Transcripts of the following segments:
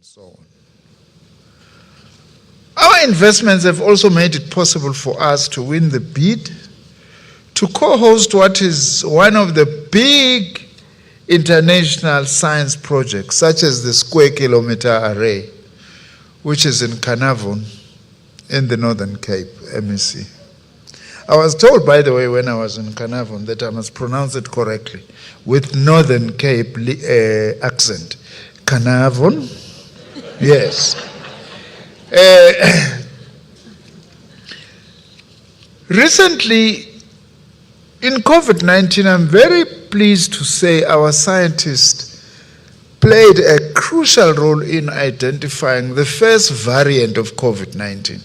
so on. Our investments have also made it possible for us to win the bid to co-host what is one of the big international science projects, such as the Square Kilometre Array, which is in Carnarvon in the Northern Cape, MEC. I was told, by the way, when I was in Carnarvon, that I must pronounce it correctly, with Northern Cape accent. Carnarvon? Yes. Recently, in COVID-19, I'm very pleased to say our scientists played a crucial role in identifying the first variant of COVID-19.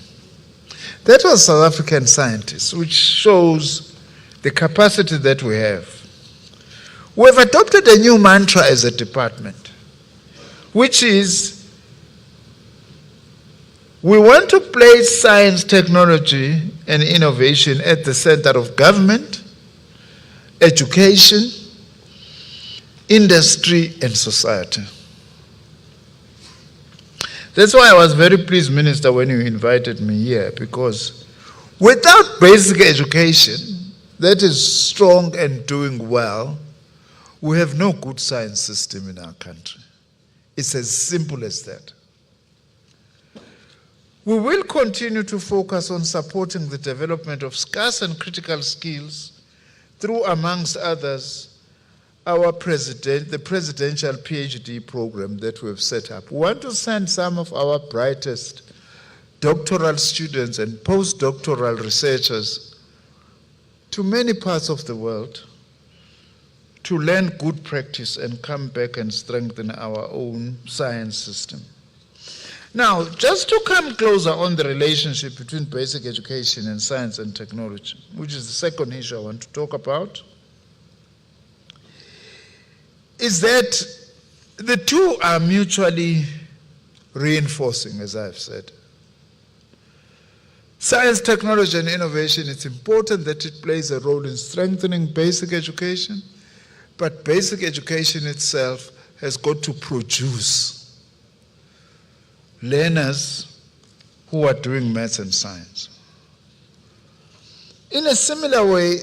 That was South African scientists, which shows the capacity that we have. We have adopted a new mantra as a department, which is we want to place science, technology, and innovation at the center of government, education, industry, and society. That's why I was very pleased, Minister, when you invited me here, because without basic education that is strong and doing well, we have no good science system in our country. It's as simple as that. We will continue to focus on supporting the development of scarce and critical skills through, amongst others, the presidential PhD program that we've set up. We want to send some of our brightest doctoral students and postdoctoral researchers to many parts of the world to learn good practice and come back and strengthen our own science system. Now, just to come closer on the relationship between basic education and science and technology, which is the second issue I want to talk about, is that the two are mutually reinforcing, as I've said. Science, technology, and innovation, it's important that it plays a role in strengthening basic education, but basic education itself has got to produce learners who are doing maths and science. In a similar way,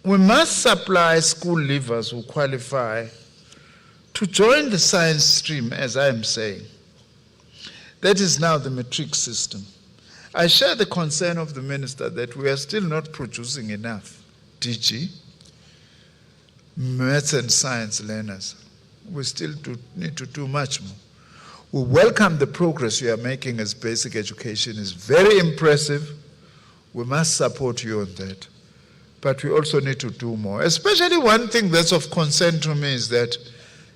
we must supply school leavers who qualify to join the science stream, as I am saying. That is now the matric system. I share the concern of the minister that we are still not producing enough DG, maths and science learners. We still need to do much more. We welcome the progress you are making as basic education. It's very impressive. We must support you on that. But we also need to do more. Especially one thing that's of concern to me is that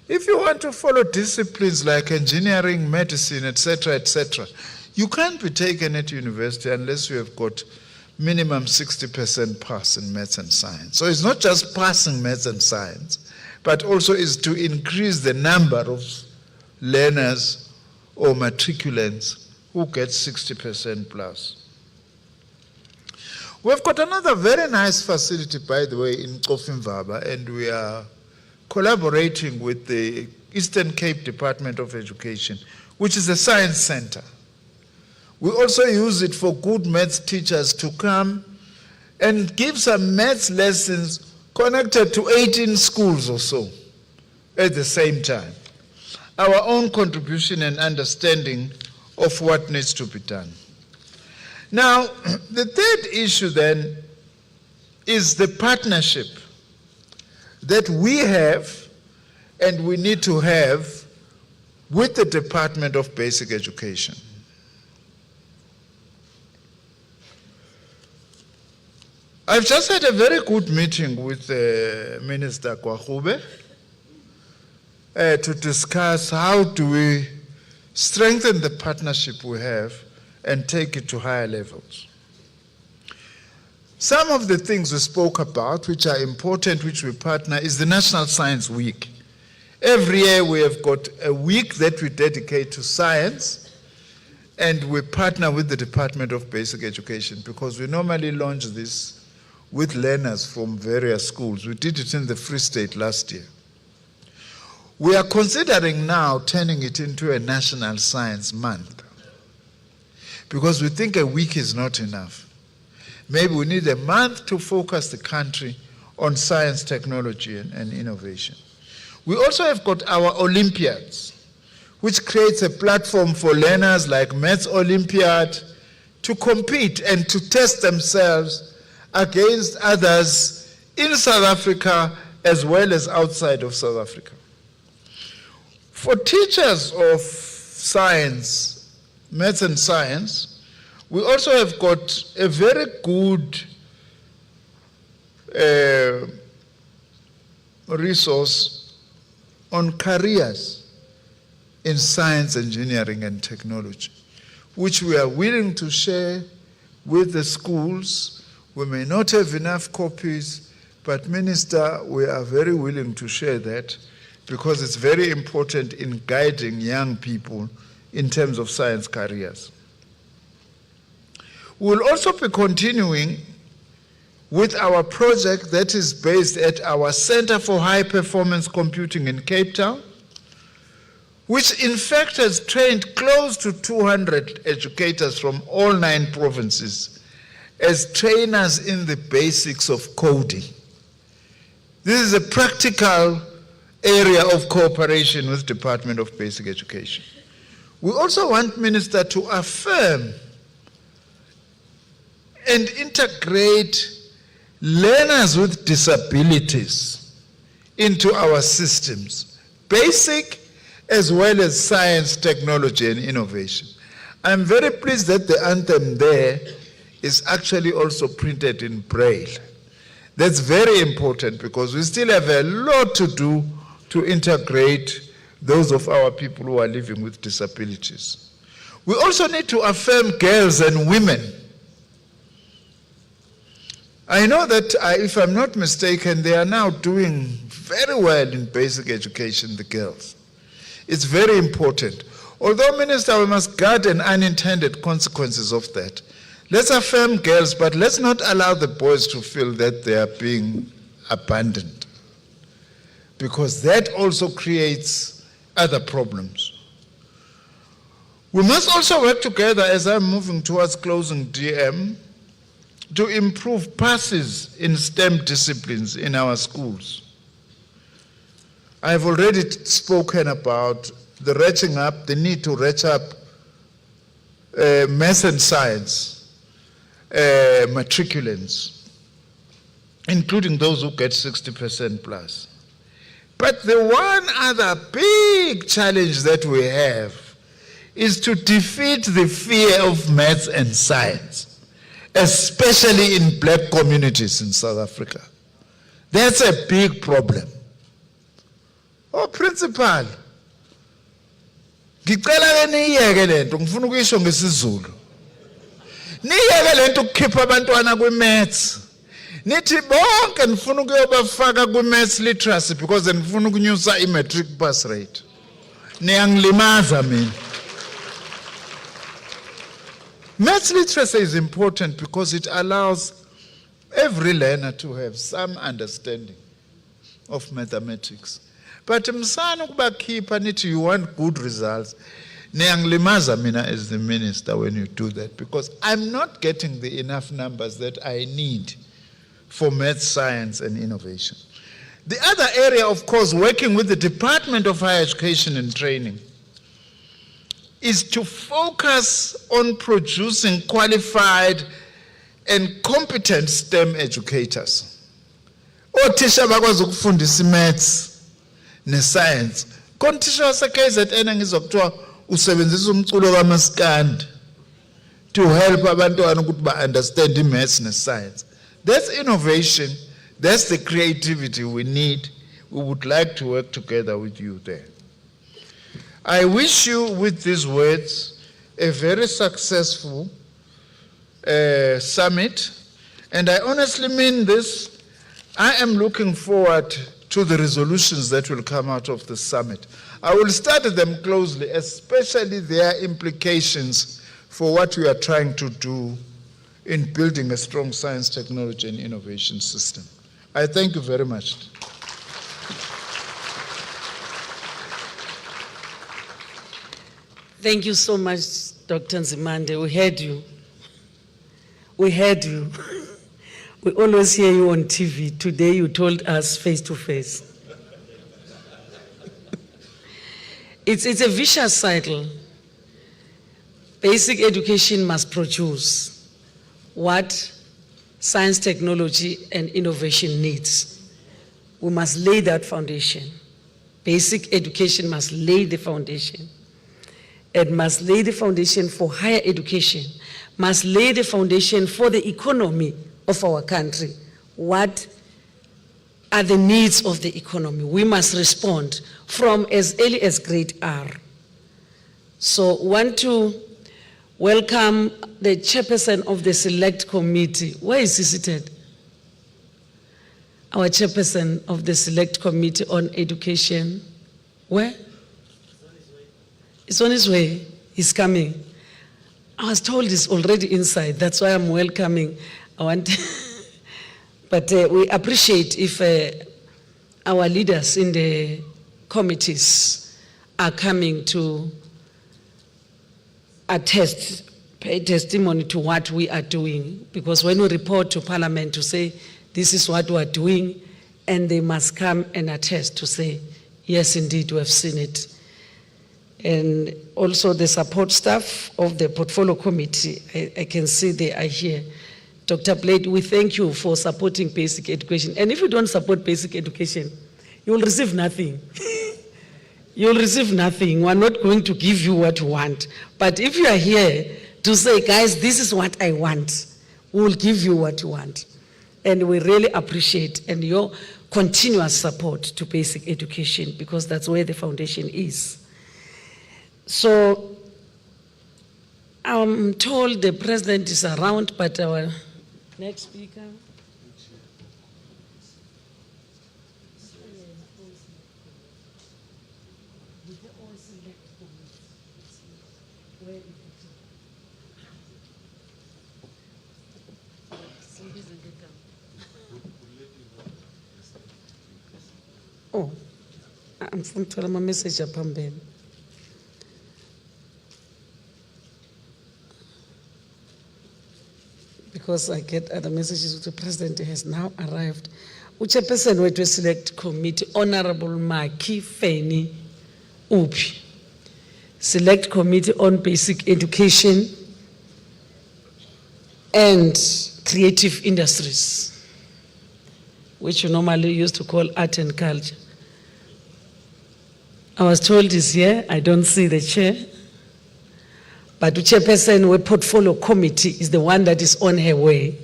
if you want to follow disciplines like engineering, medicine, etc., you can't be taken at university unless you have got minimum 60% pass in maths and science. So it's not just passing maths and science, but also is to increase the number of learners or matriculants who get 60% plus. We've got another very nice facility, by the way, in Kofimvaba, and we are collaborating with the Eastern Cape Department of Education, which is a science center. We also use it for good maths teachers to come and give some maths lessons connected to 18 schools or so at the same time. Our own contribution and understanding of what needs to be done. Now, the third issue then is the partnership that we have and we need to have with the Department of Basic Education. I've just had a very good meeting with Minister Kwahube to discuss how do we strengthen the partnership we have and take it to higher levels. Some of the things we spoke about, which are important, which we partner, is the National Science Week. Every year we have got a week that we dedicate to science, and we partner with the Department of Basic Education because we normally launch this with learners from various schools. We did it in the Free State last year. We are considering now turning it into a National Science Month because we think a week is not enough. Maybe we need a month to focus the country on science, technology, and innovation. We also have got our Olympiads, which creates a platform for learners like Maths Olympiad to compete and to test themselves against others in South Africa as well as outside of South Africa. For teachers of science, maths and science, we also have got a very good resource on careers in science, engineering, and technology, which we are willing to share with the schools. We may not have enough copies, but Minister, we are very willing to share that because it's very important in guiding young people in terms of science careers. We'll also be continuing with our project that is based at our Center for High Performance Computing in Cape Town, which in fact has trained close to 200 educators from all 9 provinces as trainers in the basics of coding. This is a practical area of cooperation with Department of Basic Education. We also want Minister to affirm and integrate learners with disabilities into our systems, basic as well as science, technology, and innovation. I'm very pleased that the anthem there is actually also printed in Braille. That's very important because we still have a lot to do to integrate those of our people who are living with disabilities. We also need to affirm girls and women. I know that, if I'm not mistaken, they are now doing very well in basic education, the girls. It's very important. Although, Minister, we must guard the unintended consequences of that. Let's affirm girls, but let's not allow the boys to feel that they are being abandoned, because that also creates other problems. We must also work together, as I'm moving towards closing DM, to improve passes in STEM disciplines in our schools. I've already spoken about the need to ratchet up math and science matriculants, including those who get 60% plus. But the one other big challenge that we have is to defeat the fear of maths and science, especially in black communities in South Africa. That's a big problem. Oh, Principal, ngicela niyeke lento, ngifuna ukuyisho ngesizulu. Niyeke lento ukukhipha abantwana kwi-maths. Nithi bonke nifuna ukuyobafaka kwi-maths literacy because nifuna ukunyusa i-matric pass rate. Niyangilimaza mina. Maths literacy is important because it allows every learner to have some understanding of mathematics. But msana ukubakhipha nithi you want good results. Niyangilimaza mina as the minister when you do that, because I'm not getting the enough numbers that I need for math, science, and innovation. The other area, of course, working with the Department of Higher Education and Training, is to focus on producing qualified and competent STEM educators. Othisha bakwazi ukufundisa maths ne-science. Khona uthisha wase-KZN ngizokuthiwa usebenzisa umculo kamaskandi to help abantwana ukuthi ba-understand i-maths ne-science. That's innovation. That's the creativity we need. We would like to work together with you there. I wish you, with these words, a very successful summit. And I honestly mean this. I am looking forward to the resolutions that will come out of the summit. I will study them closely, especially their implications for what we are trying to do in building a strong science, technology, and innovation system. I thank you very much. Thank you so much, Dr. Nzimande. We heard you. We heard you. We always hear you on TV. Today you told us face to face. It's a vicious cycle. Basic education must produce what science, technology, and innovation needs. We must lay that foundation. Basic education must lay the foundation. It must lay the foundation for higher education, must lay the foundation for the economy of our country. What are the needs of the economy? We must respond from as early as grade R. So want to welcome the chairperson of the Select Committee. Where is he seated? Our chairperson of the Select Committee on Education. Where? It's on his way. He's coming. I was told he's already inside. That's why I'm welcoming. I want, but we appreciate if our leaders in the committees are coming to attest, pay testimony to what we are doing. Because when we report to Parliament to say, this is what we are doing, and they must come and attest to say, yes, indeed, we have seen it. And also the support staff of the Portfolio Committee, I can see they are here. Dr. Blade, we thank you for supporting basic education. And if you don't support basic education, you will receive nothing. You will receive nothing. We're not going to give you what you want. But if you are here to say, guys, this is what I want, we will give you what you want. And we really appreciate and your continuous support to basic education, because that's where the foundation is. So I'm told the president is around, but our next speaker. Oh, I'm from Tolama message upon them. Because I get other messages, the president has now arrived. Uchairperson wethu Select Committee, Honorable Maki Feni Upi. Select Committee on Basic Education and Creative Industries, which you normally used to call art and culture. I was told he's here. I don't see the chair. But the chairperson with Portfolio Committee is the one that is on her way.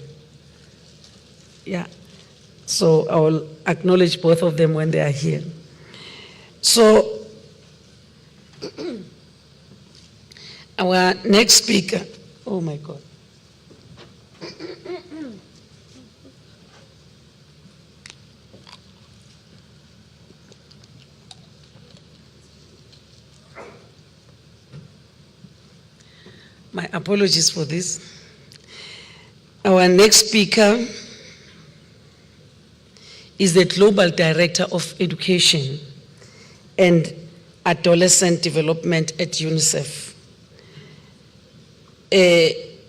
Yeah. So I will acknowledge both of them when they are here. So our next speaker, oh my God. My apologies for this. Our next speaker is the Global Director of Education and Adolescent Development at UNICEF.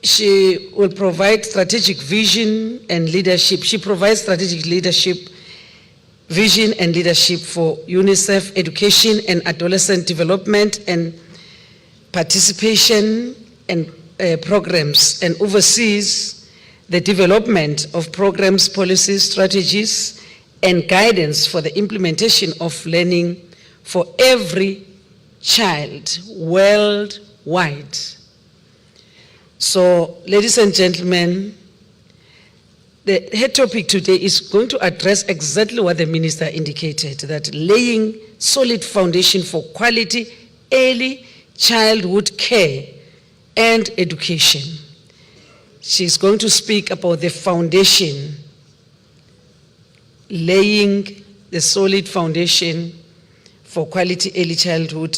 She will provide strategic vision and leadership. She provides strategic leadership, vision and leadership for UNICEF education and adolescent development and participation and programs, and oversees the development of programs, policies, strategies, and guidance for the implementation of learning for every child worldwide. So, ladies and gentlemen, the head topic today is going to address exactly what the minister indicated, that laying solid foundation for quality early childhood care and education. She's going to speak about the foundation, laying the solid foundation for quality early childhood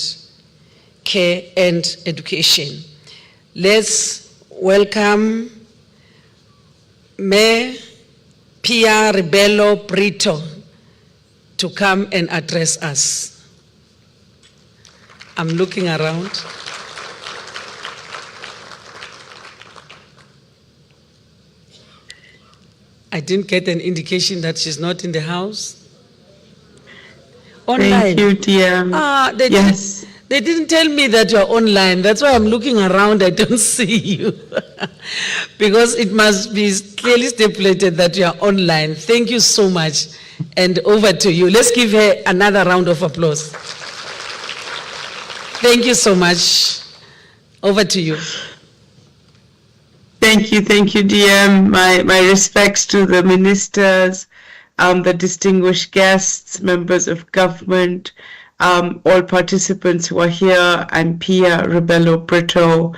care and education. Let's welcome Mayor Pia Rebelo Brito to come and address us. I'm looking around. I didn't get an indication that she's not in the house. Online. Thank you, dear. Yes. They didn't tell me that you're online. That's why I'm looking around. I don't see you. Because it must be clearly stipulated that you're online. Thank you so much. And over to you. Let's give her another round of applause. Thank you so much. Over to you. Thank you, DM. My respects to the ministers, the distinguished guests, members of government, all participants who are here. I'm Pia Rebello Brito.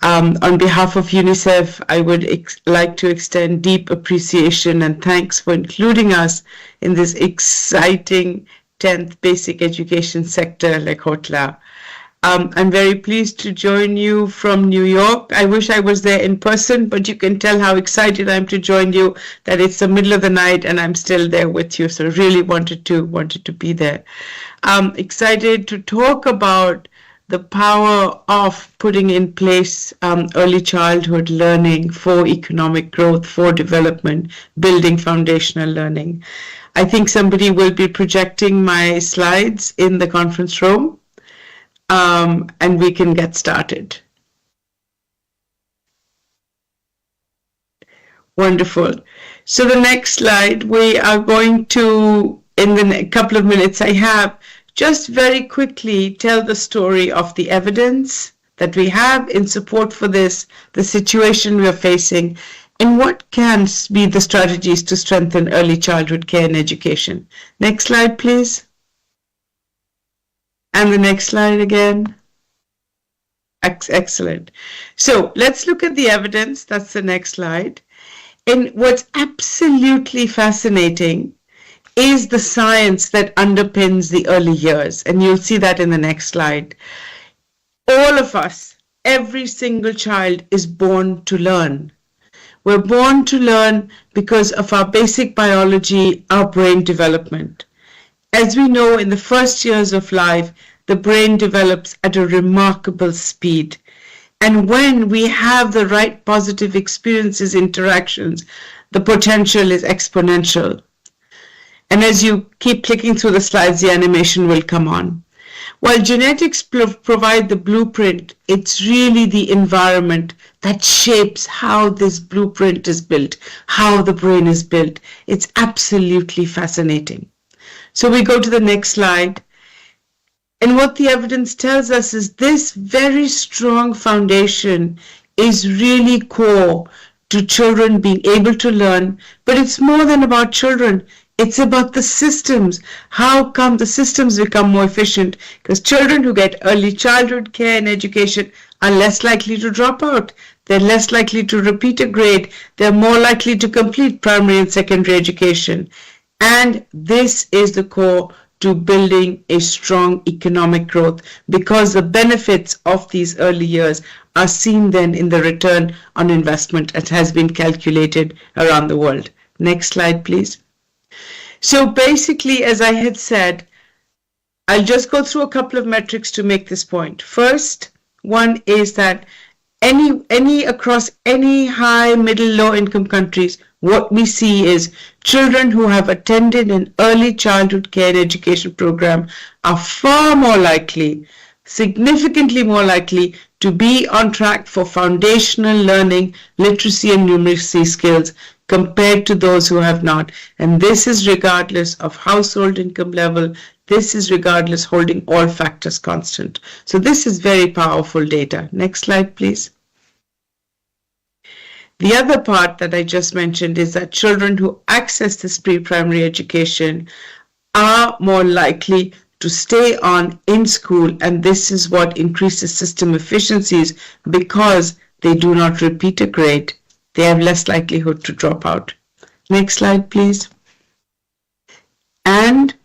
On behalf of UNICEF, I would like to extend deep appreciation and thanks for including us in this exciting 10th Basic Education Sector Lekgotla. I'm very pleased to join you from New York. I wish I was there in person, but you can tell how excited I am to join you, that it's the middle of the night and I'm still there with you. So really wanted to be there. I'm excited to talk about the power of putting in place early childhood learning for economic growth, for development, building foundational learning. I think somebody will be projecting my slides in the conference room. And we can get started. Wonderful. So the next slide, we are going to, in the couple of minutes I have, just very quickly tell the story of the evidence that we have in support for this, the situation we are facing, and what can be the strategies to strengthen early childhood care and education. Next slide, please. And the next slide again. Excellent. So let's look at the evidence. That's the next slide. And what's absolutely fascinating is the science that underpins the early years. And you'll see that in the next slide. All of us, every single child is born to learn. We're born to learn because of our basic biology, our brain development. As we know, in the first years of life, the brain develops at a remarkable speed. And when we have the right positive experiences, interactions, the potential is exponential. And as you keep clicking through the slides, the animation will come on. While genetics provide the blueprint, it's really the environment that shapes how this blueprint is built, how the brain is built. It's absolutely fascinating. So we go to the next slide. And what the evidence tells us is this very strong foundation is really core to children being able to learn. But it's more than about children. It's about the systems. How come the systems become more efficient? Because children who get early childhood care and education are less likely to drop out. They're less likely to repeat a grade. They're more likely to complete primary and secondary education. And this is the core to building a strong economic growth, because the benefits of these early years are seen then in the return on investment that has been calculated around the world. Next slide, please. So basically, as I had said, I'll just go through a couple of metrics to make this point. First, one is that across any high, middle, low income countries, what we see is children who have attended an early childhood care and education program are far more likely, significantly more likely to be on track for foundational learning, literacy and numeracy skills compared to those who have not. And this is regardless of household income level. This is regardless holding all factors constant. So this is very powerful data. Next slide, please. The other part that I just mentioned is that children who access this pre-primary education are more likely to stay on in school, and this is what increases system efficiencies because they do not repeat a grade. They have less likelihood to drop out. Next slide, please. And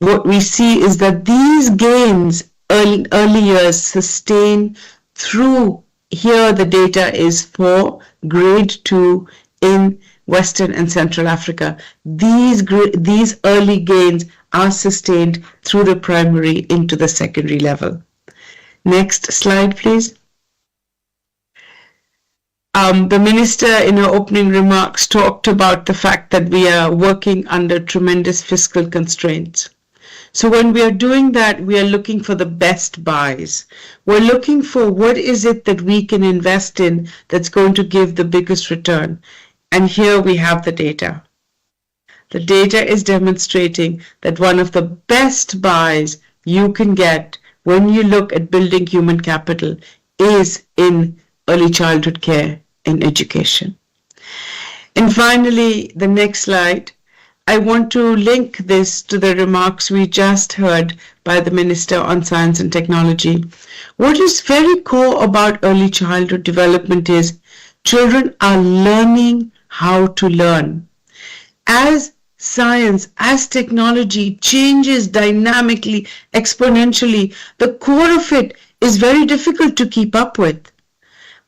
what we see is that these gains early years sustain through. Here the data is for grade 2 in Western and Central Africa. These early gains are sustained through the primary into the secondary level. Next slide, please. The minister in her opening remarks talked about the fact that we are working under tremendous fiscal constraints. So when we are doing that, we are looking for the best buys. We're looking for what is it that we can invest in that's going to give the biggest return. And here we have the data. The data is demonstrating that one of the best buys you can get when you look at building human capital is in early childhood care and education. And finally, the next slide. I want to link this to the remarks we just heard by the Minister on Science and Technology. What is very core about early childhood development is children are learning how to learn. As science, as technology changes dynamically, exponentially, the core of it is very difficult to keep up with.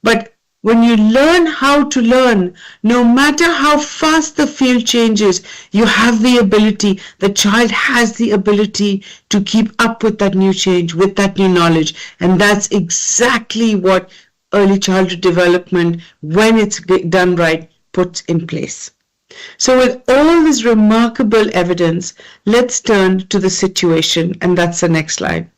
But when you learn how to learn, no matter how fast the field changes, you have the ability, the child has the ability to keep up with that new change, with that new knowledge. And that's exactly what early childhood development, when it's done right, puts in place. So with all this remarkable evidence, let's turn to the situation, and that's the next slide.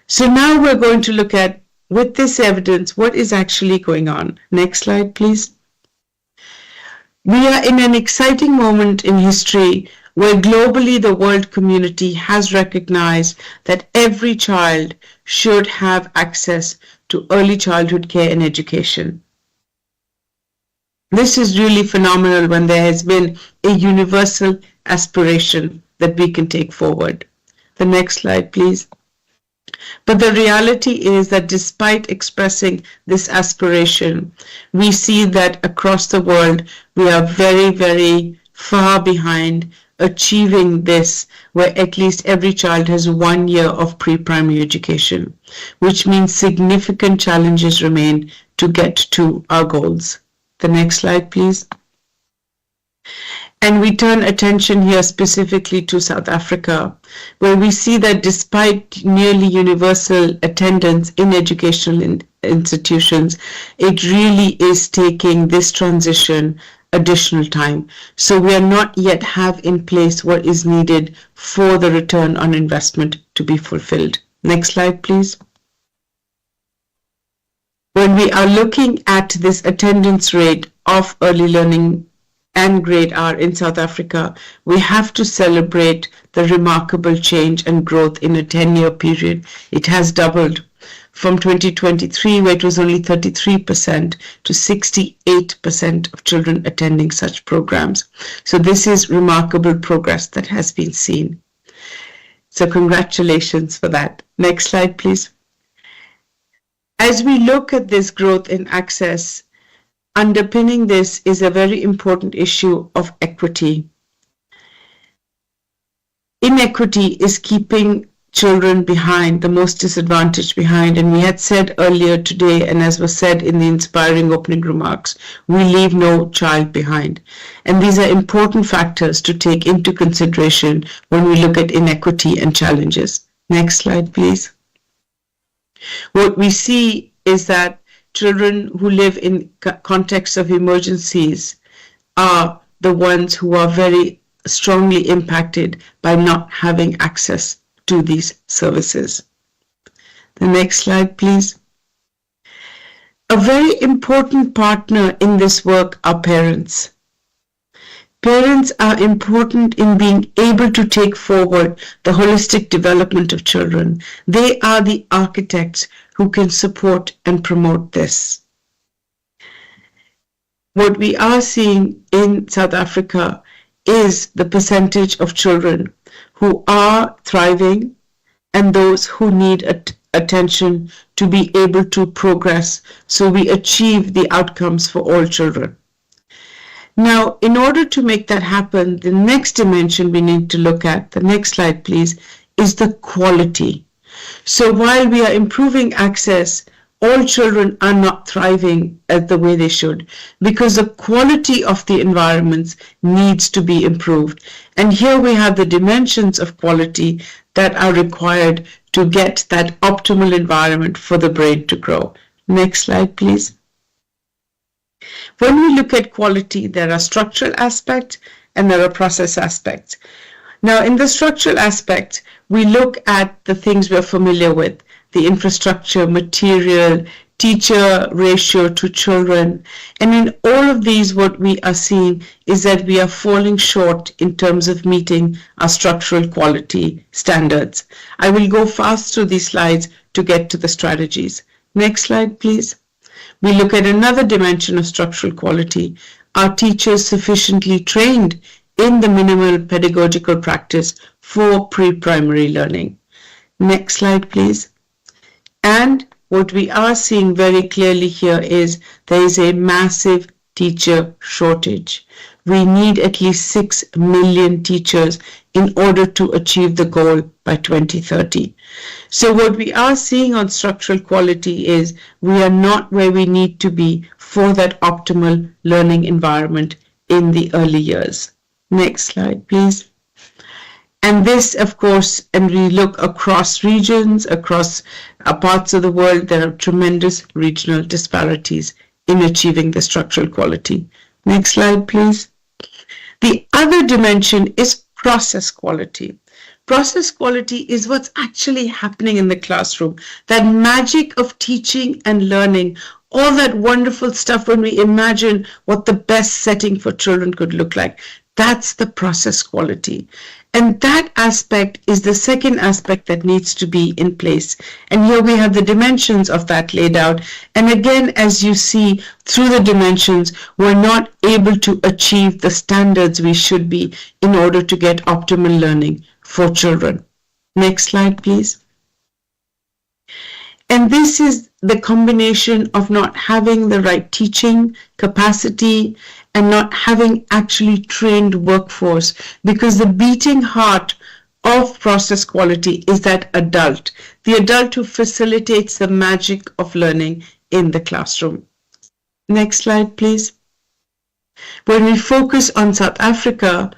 So now we're going to look at, with this evidence, what is actually going on. Next slide, please. We are in an exciting moment in history where globally the world community has recognized that every child should have access to early childhood care and education. This is really phenomenal when there has been a universal aspiration that we can take forward. The next slide, please. But the reality is that despite expressing this aspiration, we see that across the world, we are very, very far behind achieving this, where at least every child has 1 year of pre-primary education, which means significant challenges remain to get to our goals. The next slide, please. And we turn attention here specifically to South Africa, where we see that despite nearly universal attendance in educational institutions, it really is taking this transition additional time. So we are not yet have in place what is needed for the return on investment to be fulfilled. Next slide, please. When we are looking at this attendance rate of early learning and grade R in South Africa, we have to celebrate the remarkable change and growth in a 10-year period. It has doubled from 2023, where it was only 33%, to 68% of children attending such programs. So this is remarkable progress that has been seen. So congratulations for that. Next slide, please. As we look at this growth in access, underpinning this is a very important issue of equity. Inequity is keeping children behind, the most disadvantaged behind. And we had said earlier today, and as was said in the inspiring opening remarks, we leave no child behind. And these are important factors to take into consideration when we look at inequity and challenges. Next slide, please. What we see is that children who live in contexts of emergencies are the ones who are very strongly impacted by not having access to these services. The next slide, please. A very important partner in this work are parents. Parents are important in being able to take forward the holistic development of children. They are the architects who can support and promote this. What we are seeing in South Africa is the percentage of children who are thriving and those who need attention to be able to progress so we achieve the outcomes for all children. Now, in order to make that happen, the next dimension we need to look at, the next slide please, is the quality. So while we are improving access, all children are not thriving as the way they should, because the quality of the environments needs to be improved. And here we have the dimensions of quality that are required to get that optimal environment for the brain to grow. Next slide, please. When we look at quality, there are structural aspects and there are process aspects. Now, in the structural aspect, we look at the things we're familiar with, the infrastructure, material, teacher ratio to children. And in all of these, what we are seeing is that we are falling short in terms of meeting our structural quality standards. I will go fast through these slides to get to the strategies. Next slide, please. We look at another dimension of structural quality. Are teachers sufficiently trained in the minimal pedagogical practice for pre-primary learning? Next slide, please. And what we are seeing very clearly here is there is a massive teacher shortage. We need at least 6 million teachers in order to achieve the goal by 2030. So what we are seeing on structural quality is we are not where we need to be for that optimal learning environment in the early years. Next slide, please. And this, of course, and we look across regions, across parts of the world, there are tremendous regional disparities in achieving the structural quality. Next slide, please. The other dimension is process quality. Process quality is what's actually happening in the classroom. That magic of teaching and learning, all that wonderful stuff when we imagine what the best setting for children could look like. That's the process quality. And that aspect is the second aspect that needs to be in place. And here we have the dimensions of that laid out. And again, as you see through the dimensions, we're not able to achieve the standards we should be in order to get optimal learning for children. Next slide, please. And this is the combination of not having the right teaching capacity and not having actually trained workforce, because the beating heart of process quality is that adult, the adult who facilitates the magic of learning in the classroom. Next slide, please. When we focus on South Africa,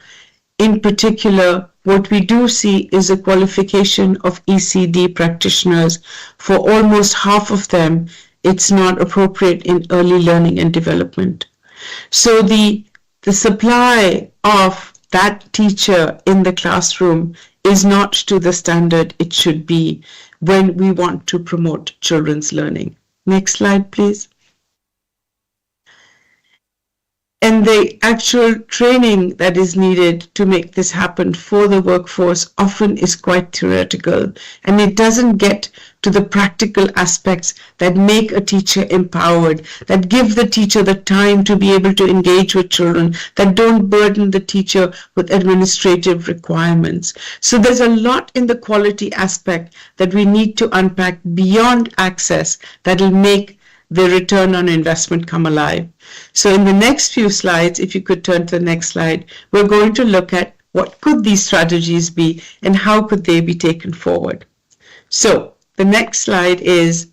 in particular, what we do see is a qualification of ECD practitioners. For almost half of them, it's not appropriate in early learning and development. So the supply of that teacher in the classroom is not to the standard it should be when we want to promote children's learning. Next slide, please. And the actual training that is needed to make this happen for the workforce often is quite theoretical, and it doesn't get to the practical aspects that make a teacher empowered, that give the teacher the time to be able to engage with children, that don't burden the teacher with administrative requirements. So there's a lot in the quality aspect that we need to unpack beyond access that will make the return on investment come alive. So in the next few slides, if you could turn to the next slide, we're going to look at what could these strategies be and how could they be taken forward. So the next slide is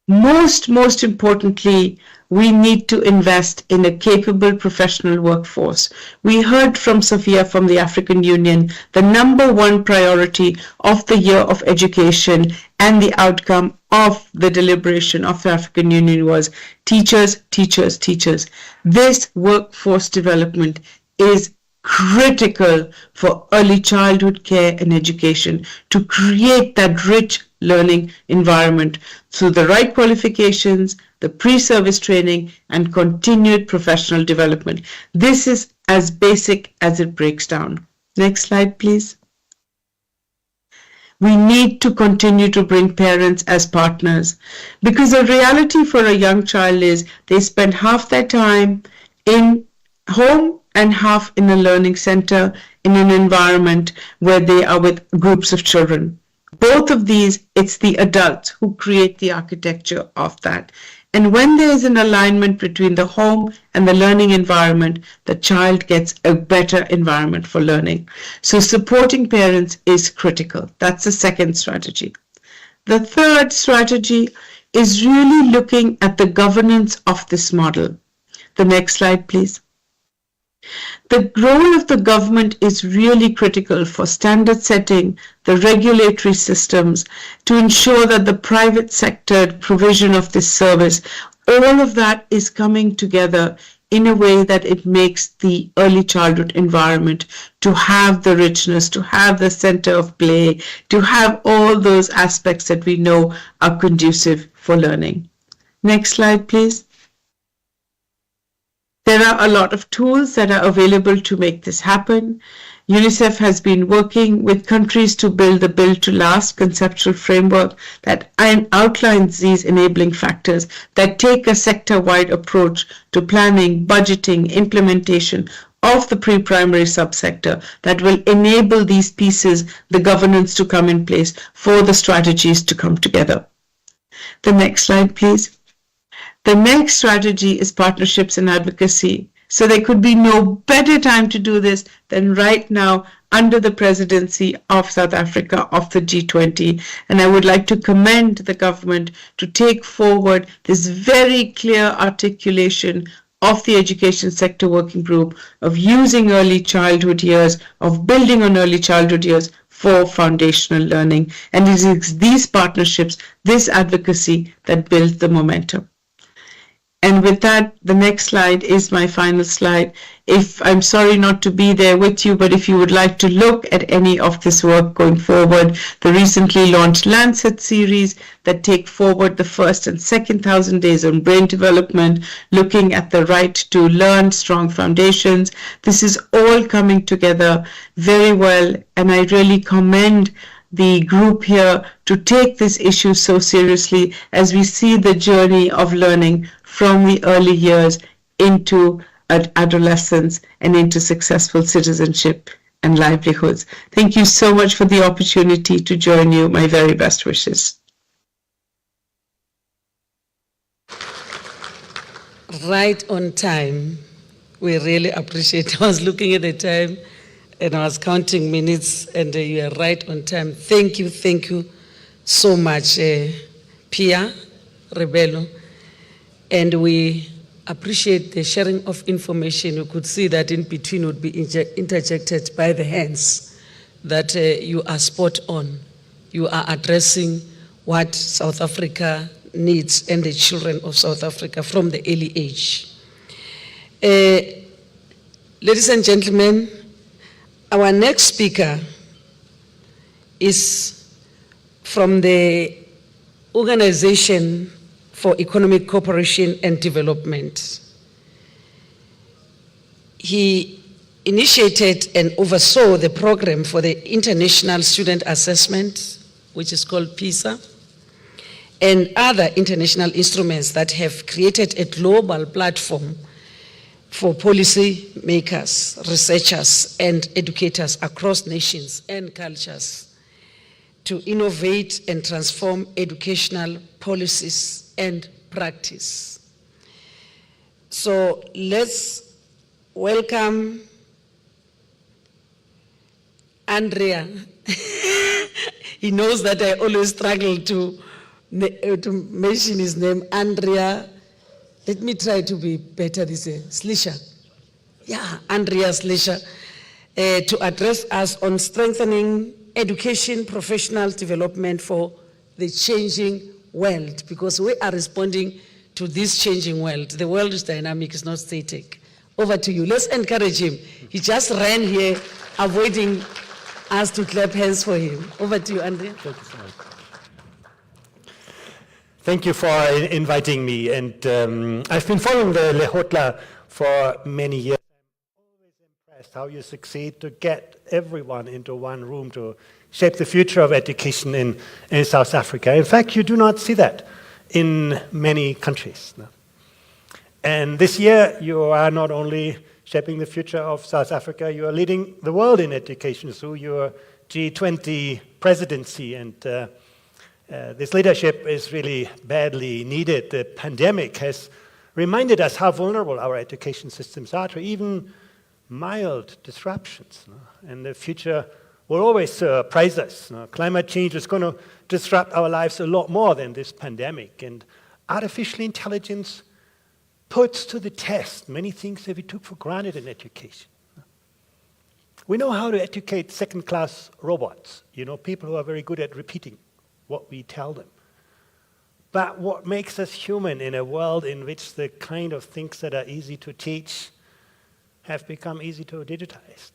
most importantly, we need to invest in a capable professional workforce. We heard from Sophia from the African Union, the #1 priority of the year of education and the outcome of the deliberation of the African Union was teachers, teachers, teachers. This workforce development is critical for early childhood care and education to create that rich learning environment through the right qualifications, the pre-service training, and continued professional development. This is as basic as it breaks down. Next slide, please. We need to continue to bring parents as partners, because the reality for a young child is they spend half their time in home and half in a learning center in an environment where they are with groups of children. Both of these, it's the adults who create the architecture of that. And when there is an alignment between the home and the learning environment, the child gets a better environment for learning. So supporting parents is critical. That's the second strategy. The third strategy is really looking at the governance of this model. The next slide, please. The role of the government is really critical for standard setting, the regulatory systems, to ensure that the private sector provision of this service all of that is coming together in a way that it makes the early childhood environment to have the richness, to have the center of play, to have all those aspects that we know are conducive for learning. Next slide, please. There are a lot of tools that are available to make this happen. UNICEF has been working with countries to build the Build to Last conceptual framework that outlines these enabling factors that take a sector-wide approach to planning, budgeting, implementation of the pre-primary subsector that will enable these pieces, the governance to come in place for the strategies to come together. The next slide, please. The next strategy is partnerships and advocacy. So there could be no better time to do this than right now under the presidency of South Africa of the G20. And I would like to commend the government to take forward this very clear articulation of the education sector working group of using early childhood years, of building on early childhood years for foundational learning. And it is these partnerships, this advocacy that builds the momentum. And with that, the next slide is my final slide. I'm sorry not to be there with you, but if you would like to look at any of this work going forward, the recently launched Lancet series that take forward the first and second 1,000 days on brain development, looking at the right to learn, strong foundations. This is all coming together very well, and I really commend the group here to take this issue so seriously as we see the journey of learning from the early years into adolescence and into successful citizenship and livelihoods. Thank you so much for the opportunity to join you. My very best wishes. Right on time. We really appreciate it. I was looking at the time and I was counting minutes, and you are right on time. Thank you so much, Pia Rebelo. And we appreciate the sharing of information. You could see that in between would be interjected by the hands, that you are spot on. You are addressing what South Africa needs and the children of South Africa from the early age. Ladies and gentlemen, our next speaker is from the Organization for Economic Cooperation and Development. He initiated and oversaw the program for the International Student Assessment, which is called PISA, and other international instruments that have created a global platform for policy makers, researchers, and educators across nations and cultures to innovate and transform educational policies and practice. So let's welcome Andrea. He knows that I always struggle to mention his name, Andrea. Let me try to be better this year. Slisha. Yeah, Andrea Slisha, to address us on strengthening education professional development for the changing world, because we are responding to this changing world. The world is dynamic, it's not static. Over to you. Let's encourage him. He just ran here, avoiding us to clap hands for him. Over to you, Andrea. Thank you so much. Thank you for inviting me. And I've been following the Lekgotla for many years. I'm always impressed how you succeed to get everyone into one room to shape the future of education in South Africa. In fact, you do not see that in many countries. No? And this year, you are not only shaping the future of South Africa, you are leading the world in education through your G20 presidency. And this leadership is really badly needed. The pandemic has reminded us how vulnerable our education systems are to even mild disruptions. No? And the future will always surprise us. No? Climate change is going to disrupt our lives a lot more than this pandemic. And artificial intelligence puts to the test many things that we took for granted in education. We know how to educate second-class robots, people who are very good at repeating what we tell them. But what makes us human in a world in which the kind of things that are easy to teach have become easy to digitize?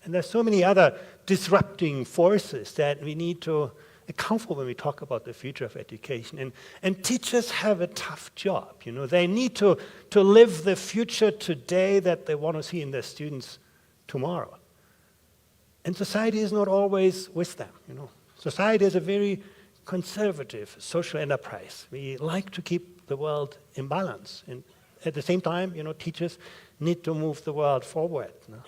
And there's so many other disrupting forces that we need to account for when we talk about the future of education. And teachers have a tough job. You know, they need to live the future today that they want to see in their students tomorrow. And society is not always with them. You know, society is a very conservative social enterprise. We like to keep the world in balance, and at the same time, you know, teachers need to move the world forward. You know?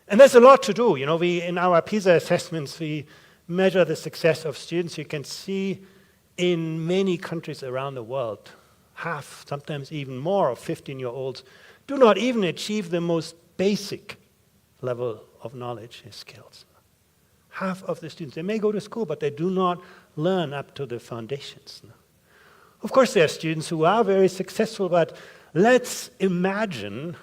And there's a lot to do. You know, in our PISA assessments, we measure the success of students. You can see in many countries around the world, half, sometimes even more of 15-year-olds do not even achieve the most basic level of knowledge and skills. Half of the students, they may go to school, but they do not learn up to the foundations. Of course, there are students who are very successful, but let's imagine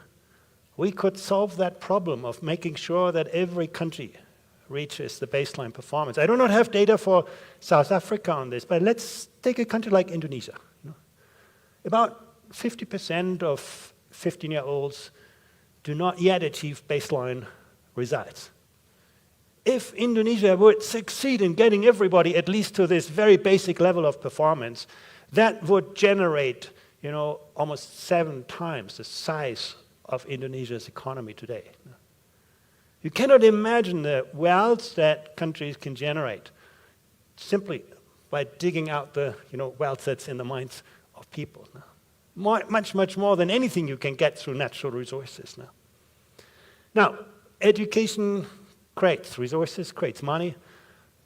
we could solve that problem of making sure that every country reaches the baseline performance. I do not have data for South Africa on this, but let's take a country like Indonesia. You know, about 50% of 15-year-olds do not yet achieve baseline results. If Indonesia would succeed in getting everybody at least to this very basic level of performance, that would generate, you know, almost 7 times the size of Indonesia's economy today. You cannot imagine the wealth that countries can generate simply by digging out the, you know, wealth that's in the minds of people. Much more than anything you can get through natural resources now. Now, education creates resources, creates money,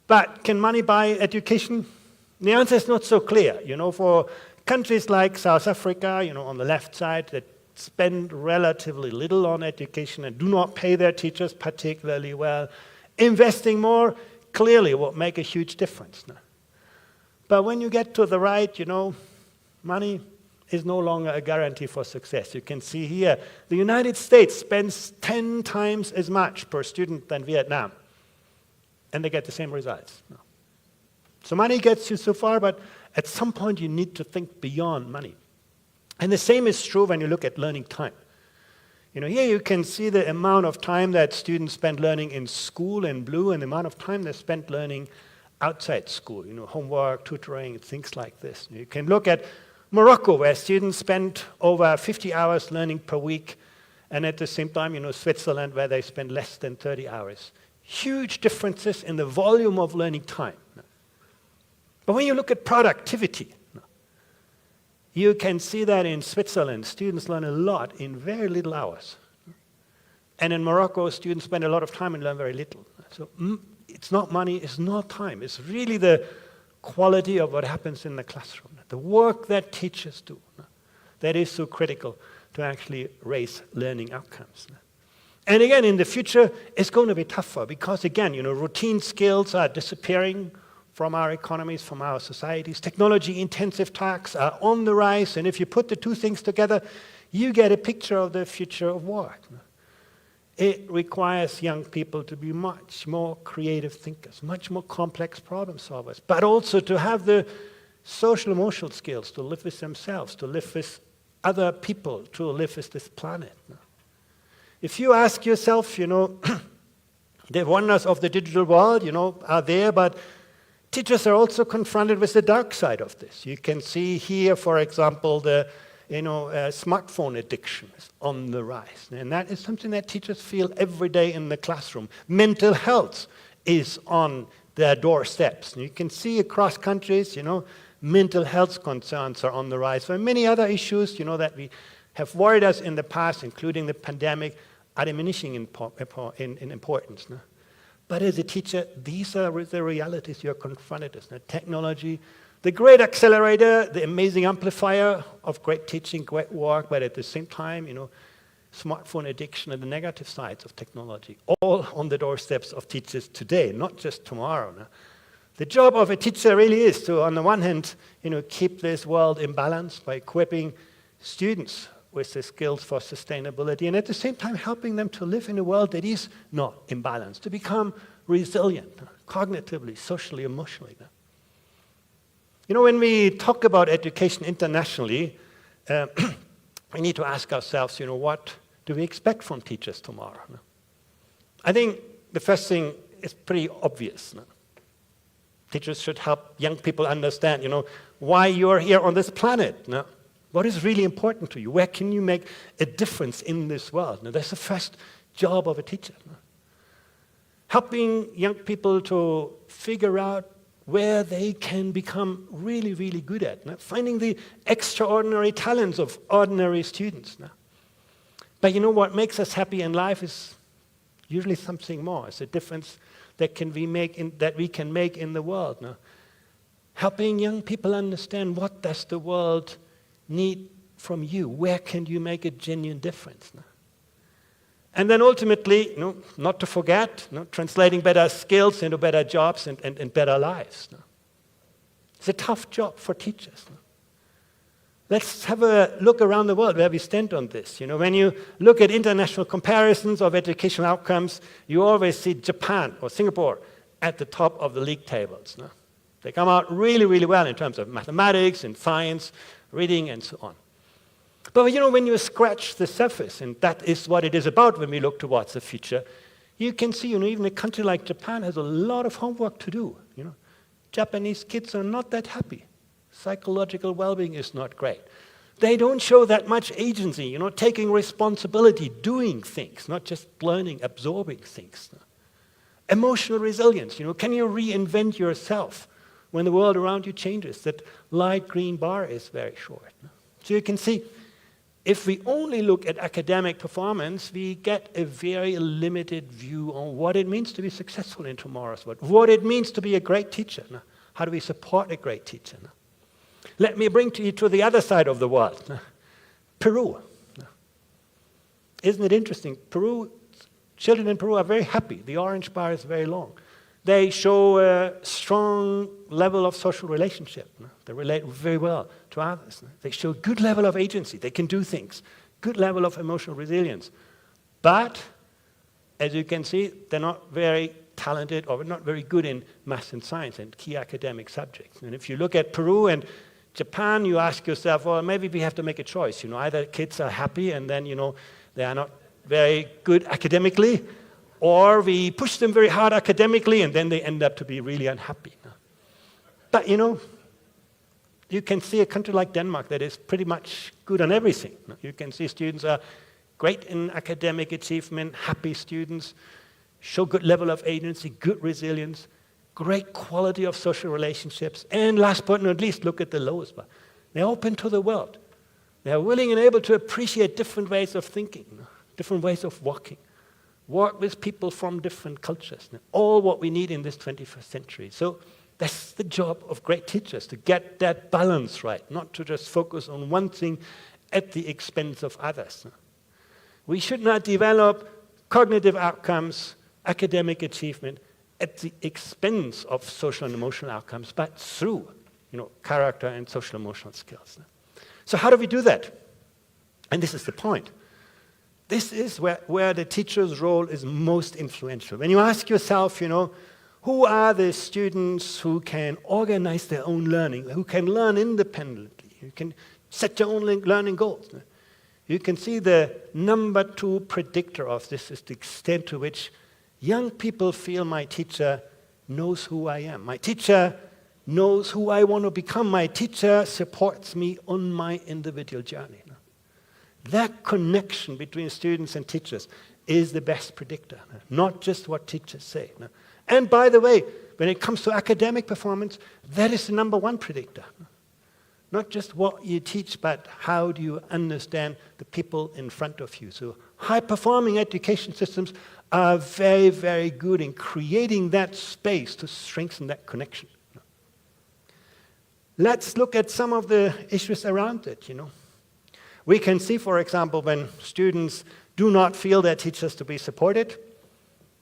but can money buy education? The answer is not so clear. You know, for countries like South Africa, you know, on the left side, that spend relatively little on education and do not pay their teachers particularly well, investing more clearly will make a huge difference. But when you get to the right, you know, money is no longer a guarantee for success. You can see here, the United States spends 10 times as much per student than Vietnam, and they get the same results. So money gets you so far, but at some point you need to think beyond money. And the same is true when you look at learning time. You know, here you can see the amount of time that students spend learning in school in blue and the amount of time they spend learning outside school, you know, homework, tutoring, things like this. You can look at Morocco, where students spend over 50 hours learning per week, and at the same time, you know, Switzerland, where they spend less than 30 hours. Huge differences in the volume of learning time. But when you look at productivity, you can see that in Switzerland, students learn a lot in very little hours. And in Morocco, students spend a lot of time and learn very little. So it's not money, it's not time. It's really the quality of what happens in the classroom, the work that teachers do, that is so critical to actually raise learning outcomes. And again, in the future, it's going to be tougher because, again, you know, routine skills are disappearing from our economies, from our societies. Technology-intensive tasks are on the rise, and if you put the two things together, you get a picture of the future of work. It requires young people to be much more creative thinkers, much more complex problem solvers, but also to have the social emotional skills to live with themselves, to live with other people, to live with this planet. If you ask yourself, you know, the wonders of the digital world, you know, are there, but teachers are also confronted with the dark side of this. You can see here, for example, the smartphone addiction is on the rise. And that is something that teachers feel every day in the classroom. Mental health is on their doorsteps. And you can see across countries, you know, mental health concerns are on the rise. There are many other issues, you know, that we have worried us in the past, including the pandemic, are diminishing in importance. No? But as a teacher, these are the realities you're confronted with. No? Technology, the great accelerator, the amazing amplifier of great teaching, great work, but at the same time, you know, smartphone addiction and the negative sides of technology, all on the doorsteps of teachers today, not just tomorrow. No? The job of a teacher really is to, on the one hand, you know, keep this world in balance by equipping students with the skills for sustainability, and at the same time helping them to live in a world that is not imbalanced, to become resilient, cognitively, socially, emotionally. You know, when we talk about education internationally, we need to ask ourselves, you know, what do we expect from teachers tomorrow? No? I think the first thing is pretty obvious. No? Teachers should help young people understand, you know, why you're here on this planet. No? What is really important to you? Where can you make a difference in this world? No? That's the first job of a teacher. No? Helping young people to figure out where they can become really, really good at. No? Finding the extraordinary talents of ordinary students. No? But you know what makes us happy in life is usually something more. It's a difference that we can make in the world. No? Helping young people understand what does the world need from you. Where can you make a genuine difference? No? And then ultimately, you know, not to forget, you know, translating better skills into better jobs and better lives. No? It's a tough job for teachers. No? Let's have a look around the world where we stand on this. You know, when you look at international comparisons of educational outcomes, you always see Japan or Singapore at the top of the league tables. No? They come out really, really well in terms of mathematics and science, reading, and so on. But you know, when you scratch the surface, and that is what it is about when we look towards the future, you can see, you know, even a country like Japan has a lot of homework to do. You know, Japanese kids are not that happy. Psychological well-being is not great. They don't show that much agency, you know, taking responsibility, doing things, not just learning, absorbing things. No? Emotional resilience, you know, can you reinvent yourself when the world around you changes? That light green bar is very short. No? So you can see, if we only look at academic performance, we get a very limited view on what it means to be successful in tomorrow's world, what it means to be a great teacher. No? How do we support a great teacher? No? Let me bring you to the other side of the world, no? Peru. No? Isn't it interesting? Children in Peru are very happy. The orange bar is very long. They show a strong level of social relationship. No? They relate very well to others. No? They show a good level of agency. They can do things. Good level of emotional resilience. But, as you can see, they're not very talented or not very good in math and science and key academic subjects. And if you look at Peru and Japan, you ask yourself, well, maybe we have to make a choice. You know, either kids are happy and then, you know, they are not very good academically, or we push them very hard academically and then they end up to be really unhappy. No? But, you know, you can see a country like Denmark that is pretty much good on everything. No? You can see students are great in academic achievement, happy students, show good level of agency, good resilience, great quality of social relationships, and last but not least, look at the lowest bar. They're open to the world. They are willing and able to appreciate different ways of thinking, different ways of walking, work with people from different cultures, all what we need in this 21st century. So that's the job of great teachers, to get that balance right, not to just focus on one thing at the expense of others. We should not develop cognitive outcomes, academic achievement, at the expense of social and emotional outcomes, but through, you know, character and social emotional skills. So how do we do that? And this is the point. This is where the teacher's role is most influential. When you ask yourself, you know, who are the students who can organize their own learning, who can learn independently, who can set their own learning goals? You can see the number 2 predictor of this is the extent to which young people feel my teacher knows who I am. My teacher knows who I want to become. My teacher supports me on my individual journey. That connection between students and teachers is the best predictor, not just what teachers say. And by the way, when it comes to academic performance, that is the number 1 predictor. Not just what you teach, but how do you understand the people in front of you. So high-performing education systems are very, very good in creating that space to strengthen that connection. Let's look at some of the issues around it, you know. We can see, for example, when students do not feel their teachers to be supported,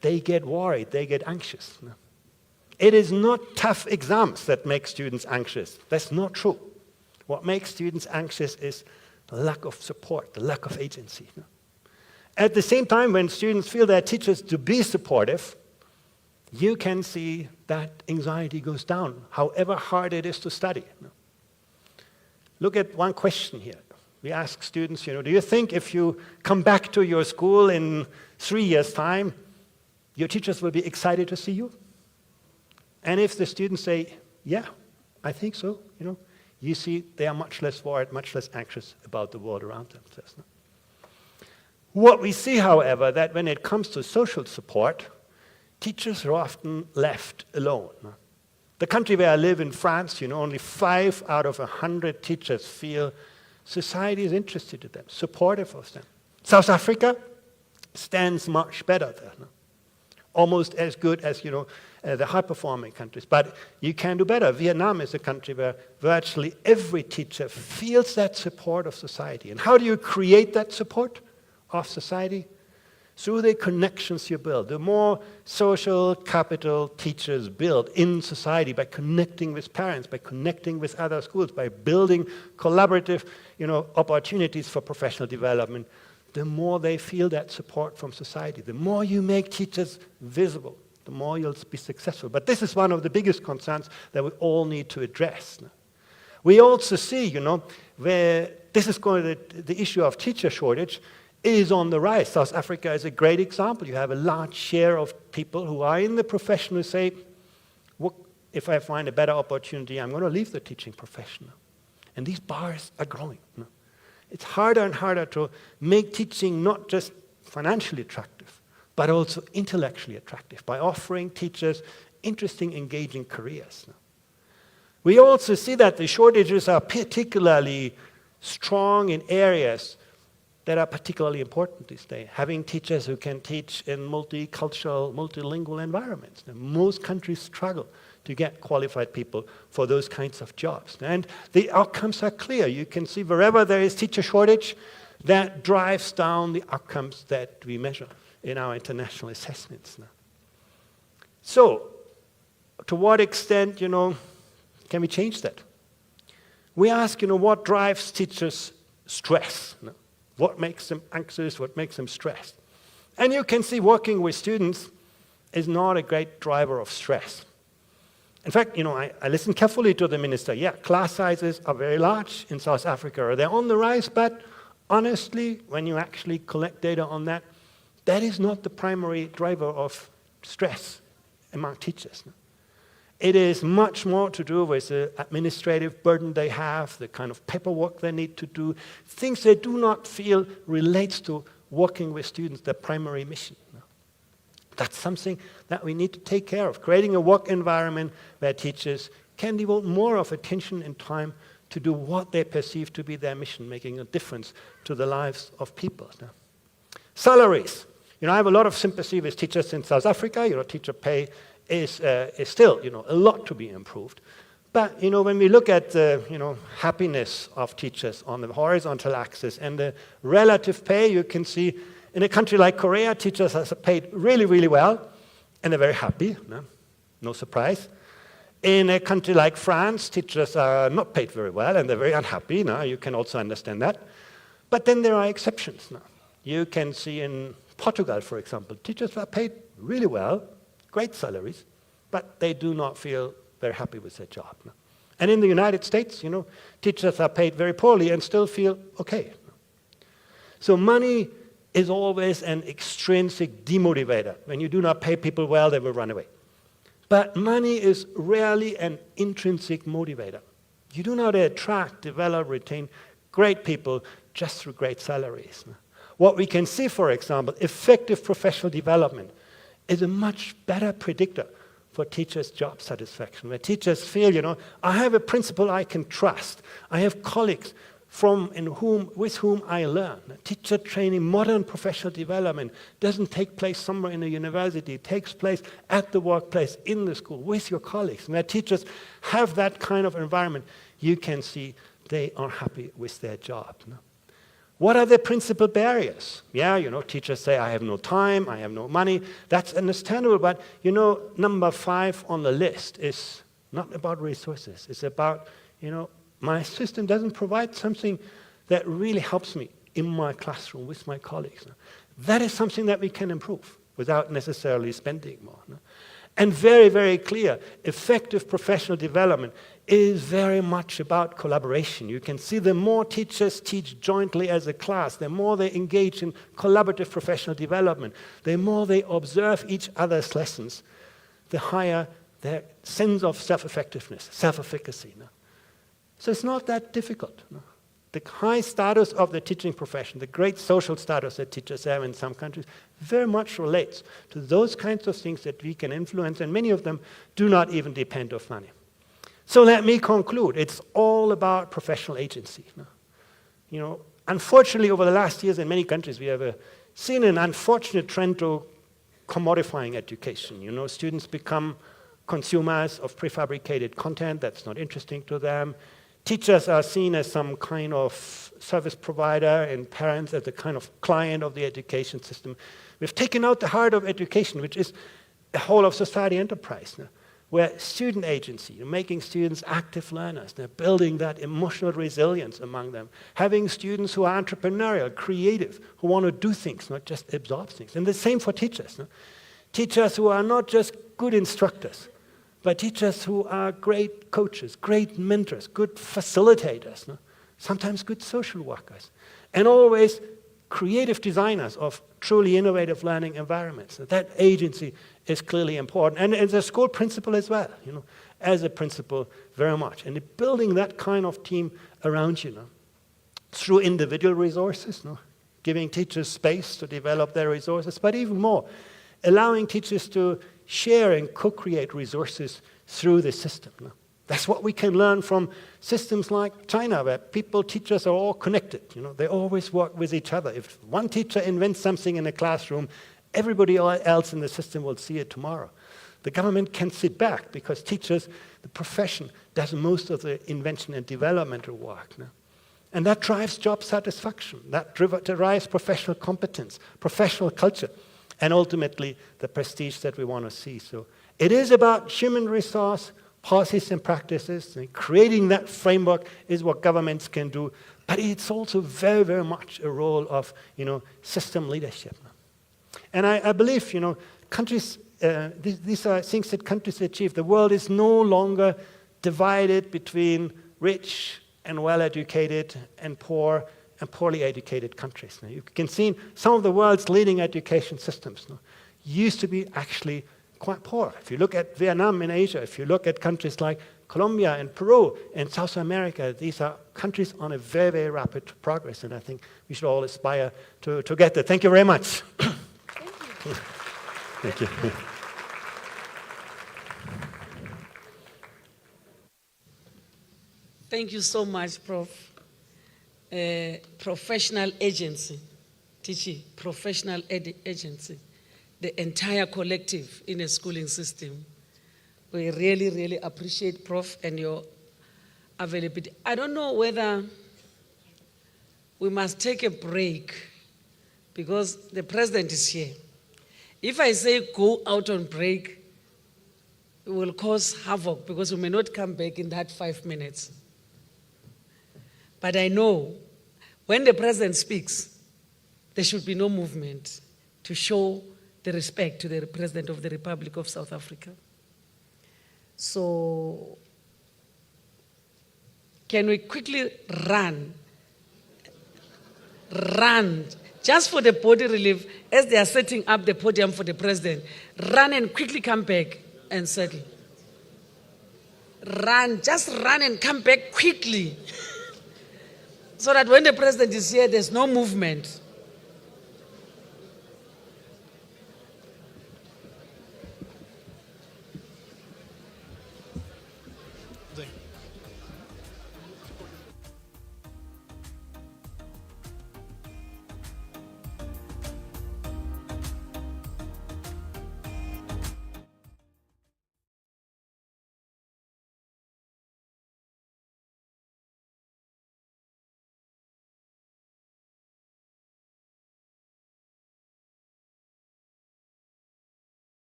they get worried, they get anxious. It is not tough exams that make students anxious. That's not true. What makes students anxious is the lack of support, the lack of agency. At the same time, when students feel their teachers to be supportive, you can see that anxiety goes down, however hard it is to study. Look at one question here. We ask students, do you think if you come back to your school in 3 years' time, your teachers will be excited to see you? And if the students say, yeah, I think so, you see they are much less worried, much less anxious about the world around themselves. No? What we see, however, that when it comes to social support, teachers are often left alone. No? The country where I live in France, only 5 out of 100 teachers feel society is interested in them, supportive of them. South Africa stands much better there. No? Almost as good as, the high-performing countries. But you can do better. Vietnam is a country where virtually every teacher feels that support of society. And how do you create that support of society? Through the connections you build. The more social capital teachers build in society by connecting with parents, by connecting with other schools, by building collaborative, opportunities for professional development, the more they feel that support from society. The more you make teachers visible, the more you'll be successful. But this is one of the biggest concerns that we all need to address. We also see, where this is going to, the issue of teacher shortage is on the rise. South Africa is a great example. You have a large share of people who are in the profession who say, if I find a better opportunity, I'm going to leave the teaching profession. And these bars are growing. It's harder and harder to make teaching not just financially attractive, but also intellectually attractive by offering teachers interesting, engaging careers. We also see that the shortages are particularly strong in areas that are particularly important these days. Having teachers who can teach in multicultural, multilingual environments. Now, most countries struggle to get qualified people for those kinds of jobs. And the outcomes are clear. You can see wherever there is teacher shortage, that drives down the outcomes that we measure in our international assessments now. So, to what extent, can we change that? We ask, what drives teachers' stress? What makes them anxious? What makes them stressed? And you can see working with students is not a great driver of stress. In fact, I listened carefully to the minister. Yeah, class sizes are very large in South Africa. They're on the rise, but honestly, when you actually collect data on that, that is not the primary driver of stress among teachers. It is much more to do with the administrative burden they have, the kind of paperwork they need to do, things they do not feel relates to working with students, their primary mission. That's something that we need to take care of, creating a work environment where teachers can devote more of attention and time to do what they perceive to be their mission, making a difference to the lives of people. Salaries. I have a lot of sympathy with teachers in South Africa. Teacher pay is still, a lot to be improved. But, when we look at the, happiness of teachers on the horizontal axis and the relative pay, you can see in a country like Korea, teachers are paid really, really well, and they're very happy, no surprise. In a country like France, teachers are not paid very well, and they're very unhappy. You can also understand that. But then there are exceptions. You can see in Portugal, for example, teachers are paid really well, great salaries, but they do not feel very happy with their job. And in the United States, teachers are paid very poorly and still feel okay. So money is always an extrinsic demotivator. When you do not pay people well, they will run away. But money is rarely an intrinsic motivator. You do not attract, develop, retain great people just through great salaries. What we can see, for example, effective professional development is a much better predictor for teachers' job satisfaction, where teachers feel, I have a principal I can trust. I have colleagues with whom I learn. Teacher training, modern professional development doesn't take place somewhere in a university. It takes place at the workplace, in the school, with your colleagues. And where teachers have that kind of environment, you can see they are happy with their job. What are the principal barriers? Yeah, teachers say, I have no time, I have no money. That's understandable, but, number 5 on the list is not about resources. It's about, my system doesn't provide something that really helps me in my classroom with my colleagues. That is something that we can improve without necessarily spending more. And very, very clear, effective professional development is very much about collaboration. You can see the more teachers teach jointly as a class, the more they engage in collaborative professional development, the more they observe each other's lessons, the higher their sense of self-effectiveness, self-efficacy. No? So it's not that difficult. No? The high status of the teaching profession, the great social status that teachers have in some countries, very much relates to those kinds of things that we can influence, and many of them do not even depend on money. So let me conclude. It's all about professional agency. No? You know, unfortunately, over the last years in many countries, we have seen an unfortunate trend to commodifying education. You know, students become consumers of prefabricated content that's not interesting to them. Teachers are seen as some kind of service provider, and parents as the kind of client of the education system. We've taken out the heart of education, which is a whole of society enterprise, no? Where student agency, making students active learners, building that emotional resilience among them, having students who are entrepreneurial, creative, who want to do things, not just absorb things. And the same for teachers. No? Teachers who are not just good instructors, but teachers who are great coaches, great mentors, good facilitators, no? Sometimes good social workers, and always creative designers of truly innovative learning environments. That agency is clearly important. And as a school principal as well, you know, as a principal very much. And building that kind of team around you, know, through individual resources, no? Giving teachers space to develop their resources, but even more, allowing teachers to share and co-create resources through the system. No? That's what we can learn from systems like China, where teachers are all connected. You know, they always work with each other. If one teacher invents something in a classroom, everybody else in the system will see it tomorrow. The government can sit back because teachers, the profession, does most of the invention and developmental work. No? And that drives job satisfaction. That drives professional competence, professional culture, and ultimately the prestige that we want to see. So it is about human resource, policies and practices, and creating that framework is what governments can do, but it's also very, very much a role of, you know, system leadership. And I believe, you know, countries, these are things that countries achieve. The world is no longer divided between rich and well-educated and poor and poorly educated countries. Now, you can see some of the world's leading education systems used to be actually quite poor. If you look at Vietnam in Asia, if you look at countries like Colombia and Peru and South America, these are countries on a very, very rapid progress, and I think we should all aspire to get there. Thank you very much. Thank you. Thank you so much, Prof. Professional agency, teaching, professional agency, the entire collective in a schooling system. We really, really appreciate, Prof, and your availability. I don't know whether we must take a break because the president is here. If I say go out on break, it will cause havoc because we may not come back in that 5 minutes. But I know when the president speaks, there should be no movement to show the respect to the President of the Republic of South Africa. So, can we quickly run, just for the body relief, as they are setting up the podium for the president, run and quickly come back and settle. Just run and come back quickly. So that when the president is here, there's no movement.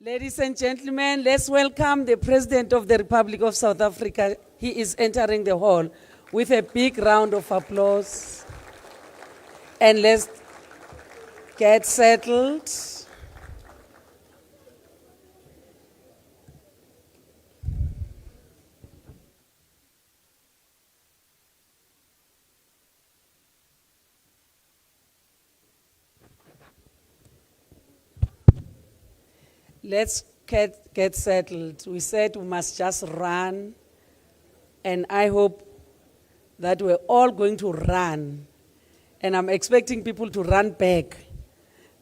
Ladies and gentlemen, let's welcome the President of the Republic of South Africa. He is entering the hall with a big round of applause. And let's get settled. Let's get settled. We said we must just run, and I hope that we're all going to run. And I'm expecting people to run back.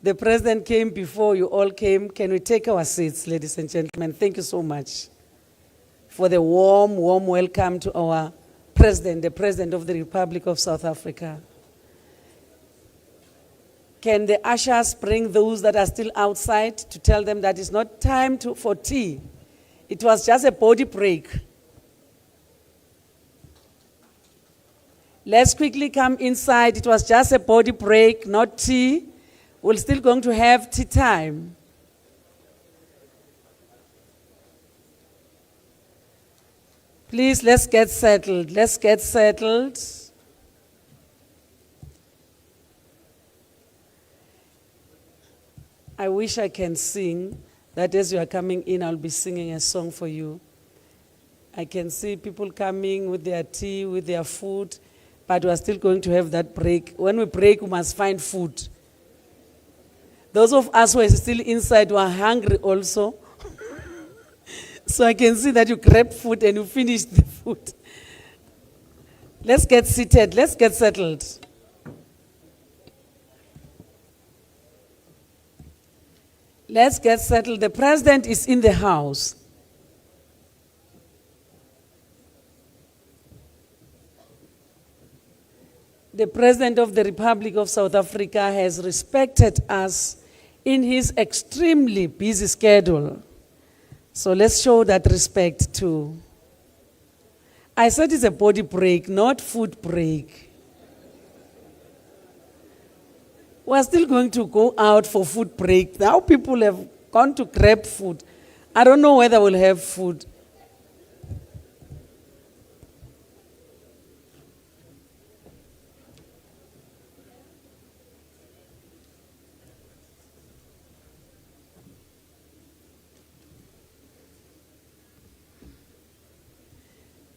The President came before you all came. Can we take our seats, ladies and gentlemen? Thank you so much for the warm, warm welcome to our President, the President of the Republic of South Africa. Can the ushers bring those that are still outside to tell them that it's not time for tea? It was just a body break. Let's quickly come inside. It was just a body break, not tea. We're still going to have tea time. Please, let's get settled. Let's get settled. I wish I can sing, that as you are coming in, I'll be singing a song for you. I can see people coming with their tea, with their food, but we are still going to have that break. When we break, we must find food. Those of us who are still inside were hungry also. So I can see that you grab food and you finish the food. Let's get seated. Let's get settled. Let's get settled. The President is in the house. The President of the Republic of South Africa has respected us in his extremely busy schedule. So let's show that respect too. I said it's a body break, not food break. We're still going to go out for food break. Now people have gone to grab food. I don't know whether we'll have food.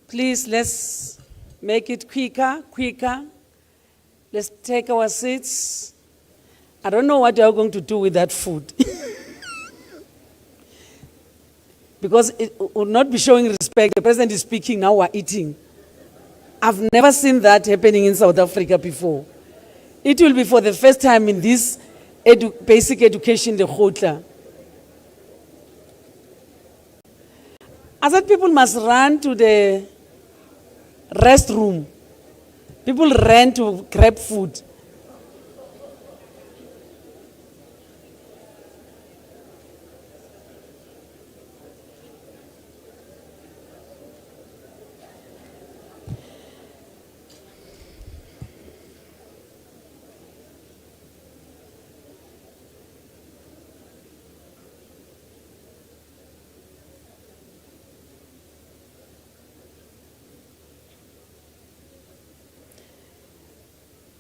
Please, let's make it quicker. Let's take our seats. I don't know what you're going to do with that food. Because it will not be showing respect. The President is speaking, now we're eating. I've never seen that happening in South Africa before. It will be for the first time in this Basic Education Lekgotla. I said people must run to the restroom. People ran to grab food.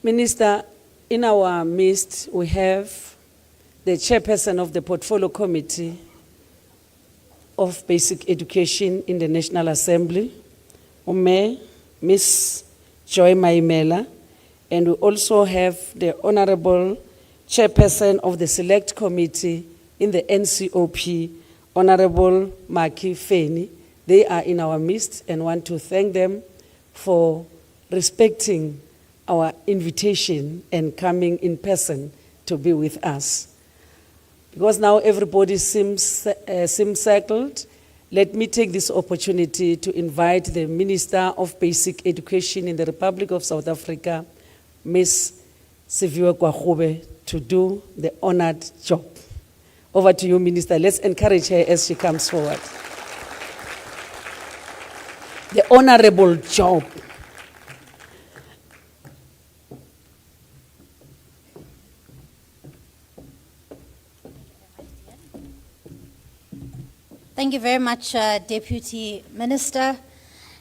Minister, in our midst, we have the chairperson of the Portfolio Committee of Basic Education in the National Assembly, Ms. Joy Maimela, and we also have the Honorable Chairperson of the Select Committee in the NCOP, Honorable Maki Feni. They are in our midst and want to thank them for respecting our invitation and coming in person to be with us. Because now everybody seems settled, let me take this opportunity to invite the Minister of Basic Education in the Republic of South Africa, Ms. Siviwe Kwagobe, to do the honored job. Over to you, Minister. Let's encourage her as she comes forward. The honorable job. Thank you very much, Deputy Minister.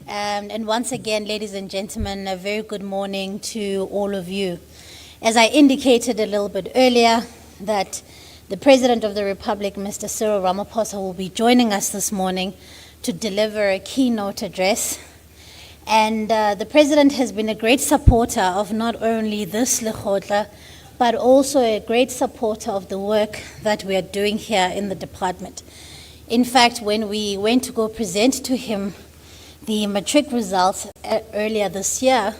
And once again, ladies and gentlemen, a very good morning to all of you. As I indicated a little bit earlier, that the President of the Republic, Mr. Cyril Ramaphosa, will be joining us this morning to deliver a keynote address. And the President has been a great supporter of not only this Lekgotla, but also a great supporter of the work that we are doing here in the department. In fact, when we went to go present to him the matric results earlier this year,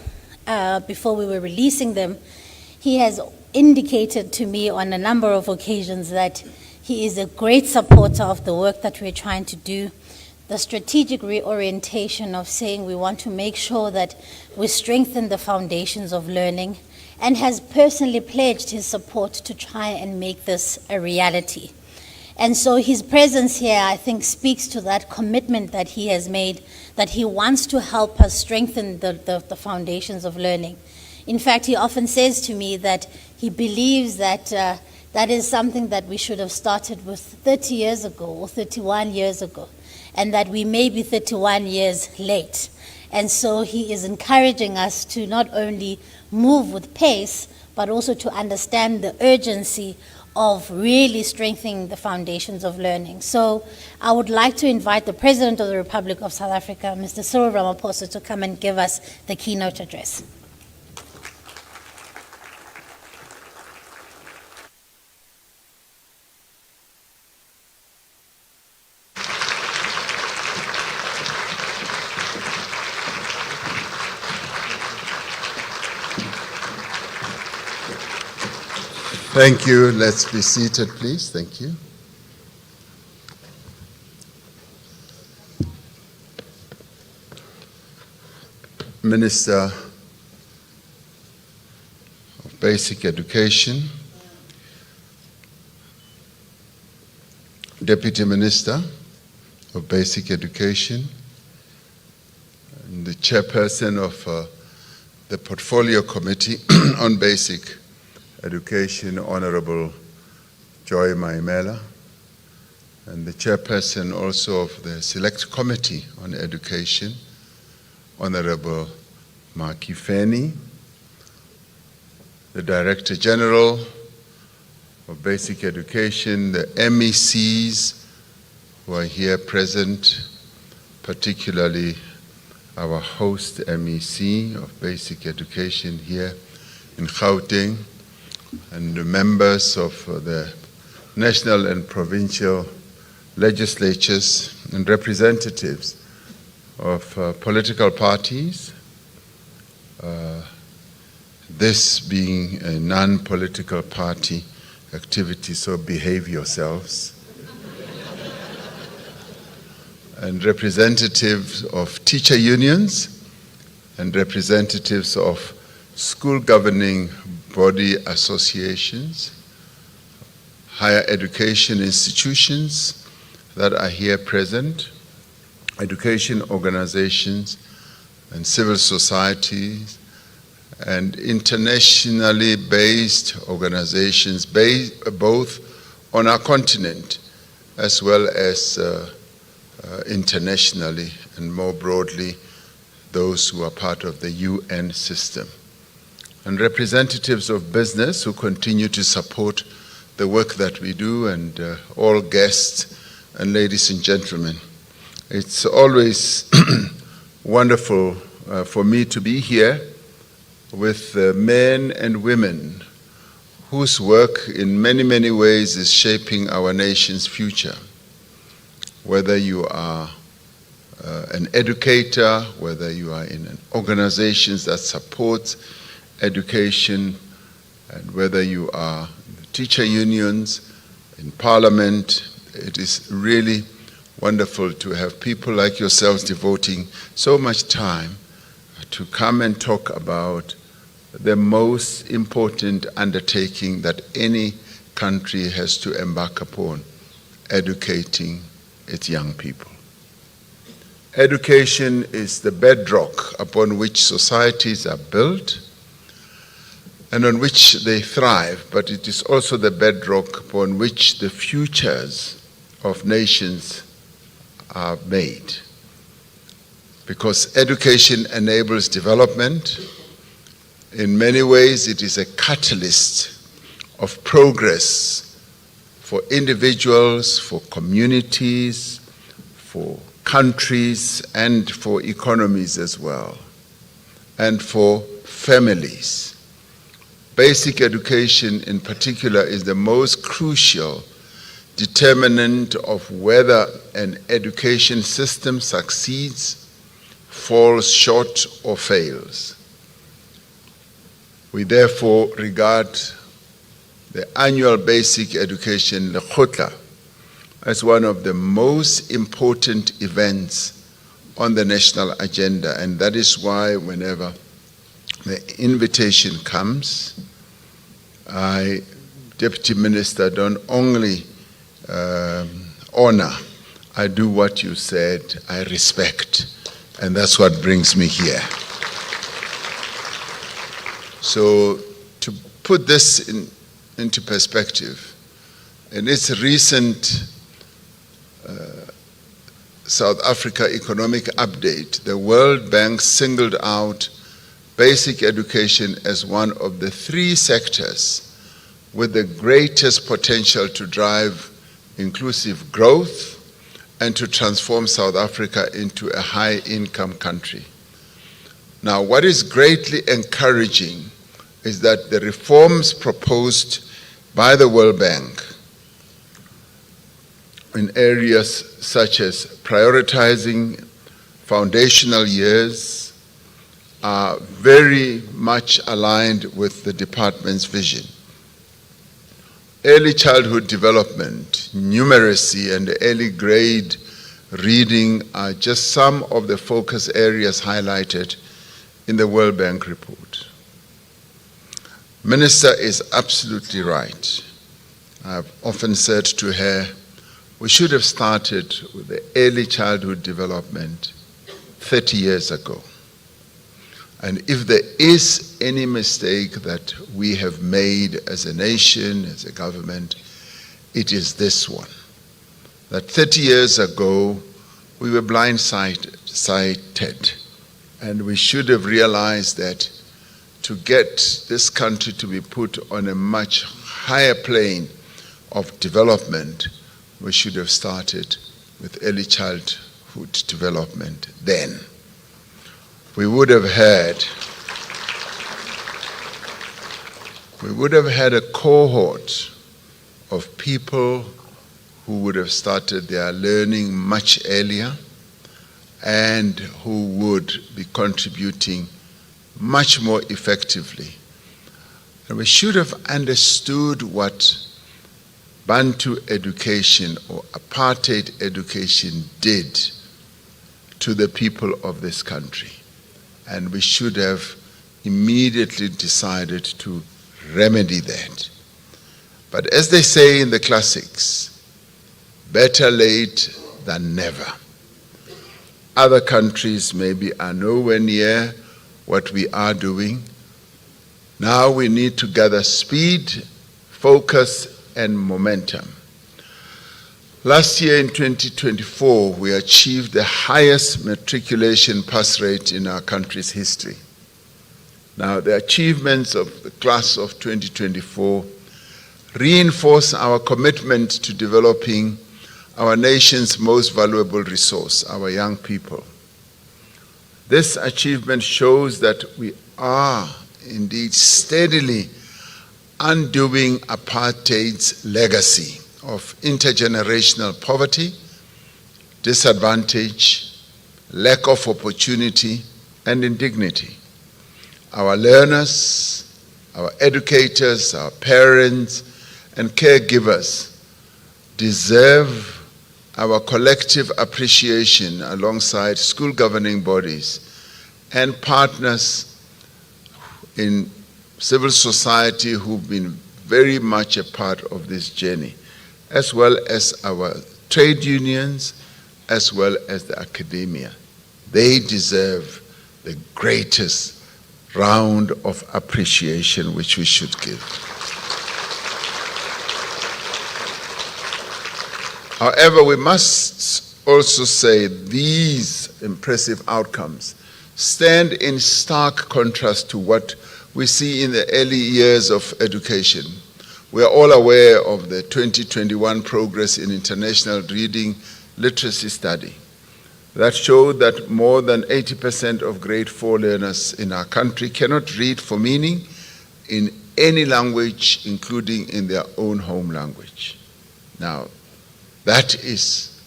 before we were releasing them, he has indicated to me on a number of occasions that he is a great supporter of the work that we're trying to do, the strategic reorientation of saying we want to make sure that we strengthen the foundations of learning, and has personally pledged his support to try and make this a reality. And so his presence here, I think, speaks to that commitment that he has made, that he wants to help us strengthen the foundations of learning. In fact, he often says to me that he believes that that is something that we should have started with 30 years ago or 31 years ago, and that we may be 31 years late. And so he is encouraging us to not only move with pace, but also to understand the urgency of really strengthening the foundations of learning. So I would like to invite the President of the Republic of South Africa, Mr. Cyril Ramaphosa, to come and give us the keynote address. Thank you. Let's be seated, please. Thank you. Minister of Basic Education, Deputy Minister of Basic Education, and the Chairperson of the Portfolio Committee on Basic Education, Honorable Joy Maimela, and the Chairperson also of the Select Committee on Education, Honorable Maki Feni, the Director General of Basic Education, the MECs who are here present, particularly our host MEC of Basic Education here in Gauteng, and the members of the national and provincial legislatures and representatives of political parties, this being a non-political party activity, so behave yourselves, and representatives of teacher unions and representatives of school governing body associations, higher education institutions that are here present, education organizations and civil societies, and internationally based organizations both on our continent as well as internationally, and more broadly those who are part of the UN system, and representatives of business who continue to support the work that we do, and all guests and ladies and gentlemen. It's always wonderful for me to be here with men and women whose work in many, many ways is shaping our nation's future. Whether you are an educator, whether you are in organizations that support education, and whether you are in teacher unions, in parliament, it is really wonderful to have people like yourselves devoting so much time to come and talk about the most important undertaking that any country has to embark upon, educating its young people. Education is the bedrock upon which societies are built and on which they thrive, but it is also the bedrock upon which the futures of nations are made. Because education enables development. In many ways, it is a catalyst of progress for individuals, for communities, for countries, and for economies as well, and for families. Basic education in particular is the most crucial determinant of whether an education system succeeds, falls short, or fails. We therefore regard the annual Basic Education Lekgotla as one of the most important events on the national agenda, and that is why whenever the invitation comes, I, Deputy Minister, don't only honor, I do what you said, I respect, and that's what brings me here. So to put this into perspective, in its recent South Africa Economic Update, the World Bank singled out basic education as one of the 3 sectors with the greatest potential to drive inclusive growth and to transform South Africa into a high-income country. Now, what is greatly encouraging is that the reforms proposed by the World Bank in areas such as prioritizing foundational years are very much aligned with the department's vision. Early childhood development, numeracy, and early grade reading are just some of the focus areas highlighted in the World Bank report. Minister is absolutely right. I've often said to her, we should have started with the early childhood development 30 years ago. And if there is any mistake that we have made as a nation, as a government, it is this one. That 30 years ago, we were blindsided, and we should have realized that to get this country to be put on a much higher plane of development, we should have started with early childhood development then. We would have had a cohort of people who would have started their learning much earlier and who would be contributing much more effectively. And we should have understood what Bantu education or apartheid education did to the people of this country. And we should have immediately decided to remedy that. But as they say in the classics, better late than never. Other countries maybe are nowhere near what we are doing. Now we need to gather speed, focus, and momentum. Last year in 2024, we achieved the highest matriculation pass rate in our country's history. Now, the achievements of the class of 2024 reinforce our commitment to developing our nation's most valuable resource, our young people. This achievement shows that we are indeed steadily undoing apartheid's legacy of intergenerational poverty, disadvantage, lack of opportunity, and indignity. Our learners, our educators, our parents, and caregivers deserve our collective appreciation alongside school governing bodies and partners in civil society who've been very much a part of this journey, as well as our trade unions, as well as the academia. They deserve the greatest round of appreciation which we should give. However, we must also say these impressive outcomes stand in stark contrast to what we see in the early years of education. We are all aware of the 2021 progress in international reading literacy study that showed that more than 80% of grade 4 learners in our country cannot read for meaning in any language, including in their own home language. Now, that is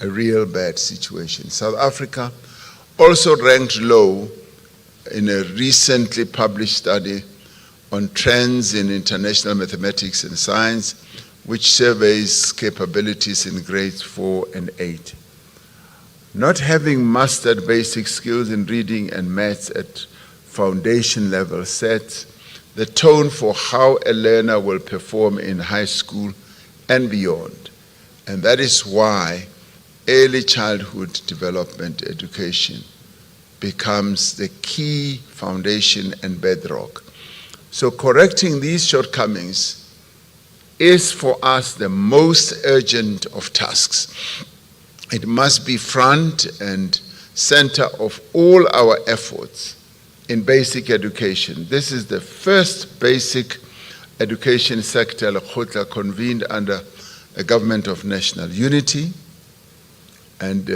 a real bad situation. South Africa also ranked low in a recently published study on trends in international mathematics and science, which surveys capabilities in grades 4 and 8. Not having mastered basic skills in reading and maths at foundation level sets the tone for how a learner will perform in high school and beyond. And that is why early childhood development education becomes the key foundation and bedrock. So correcting these shortcomings is for us the most urgent of tasks. It must be front and center of all our efforts in basic education. This is the first Basic Education Sector Lekgotla convened under a government of national unity, and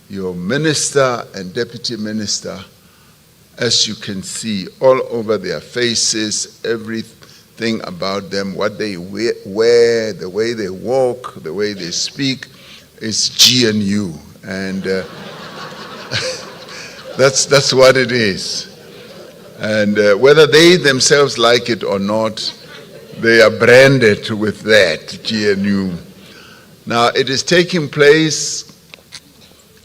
your minister and deputy minister, as you can see all over their faces, everything about them, what they wear, the way they walk, the way they speak, is GNU, and that's what it is. And whether they themselves like it or not, they are branded with that, GNU. Now, it is taking place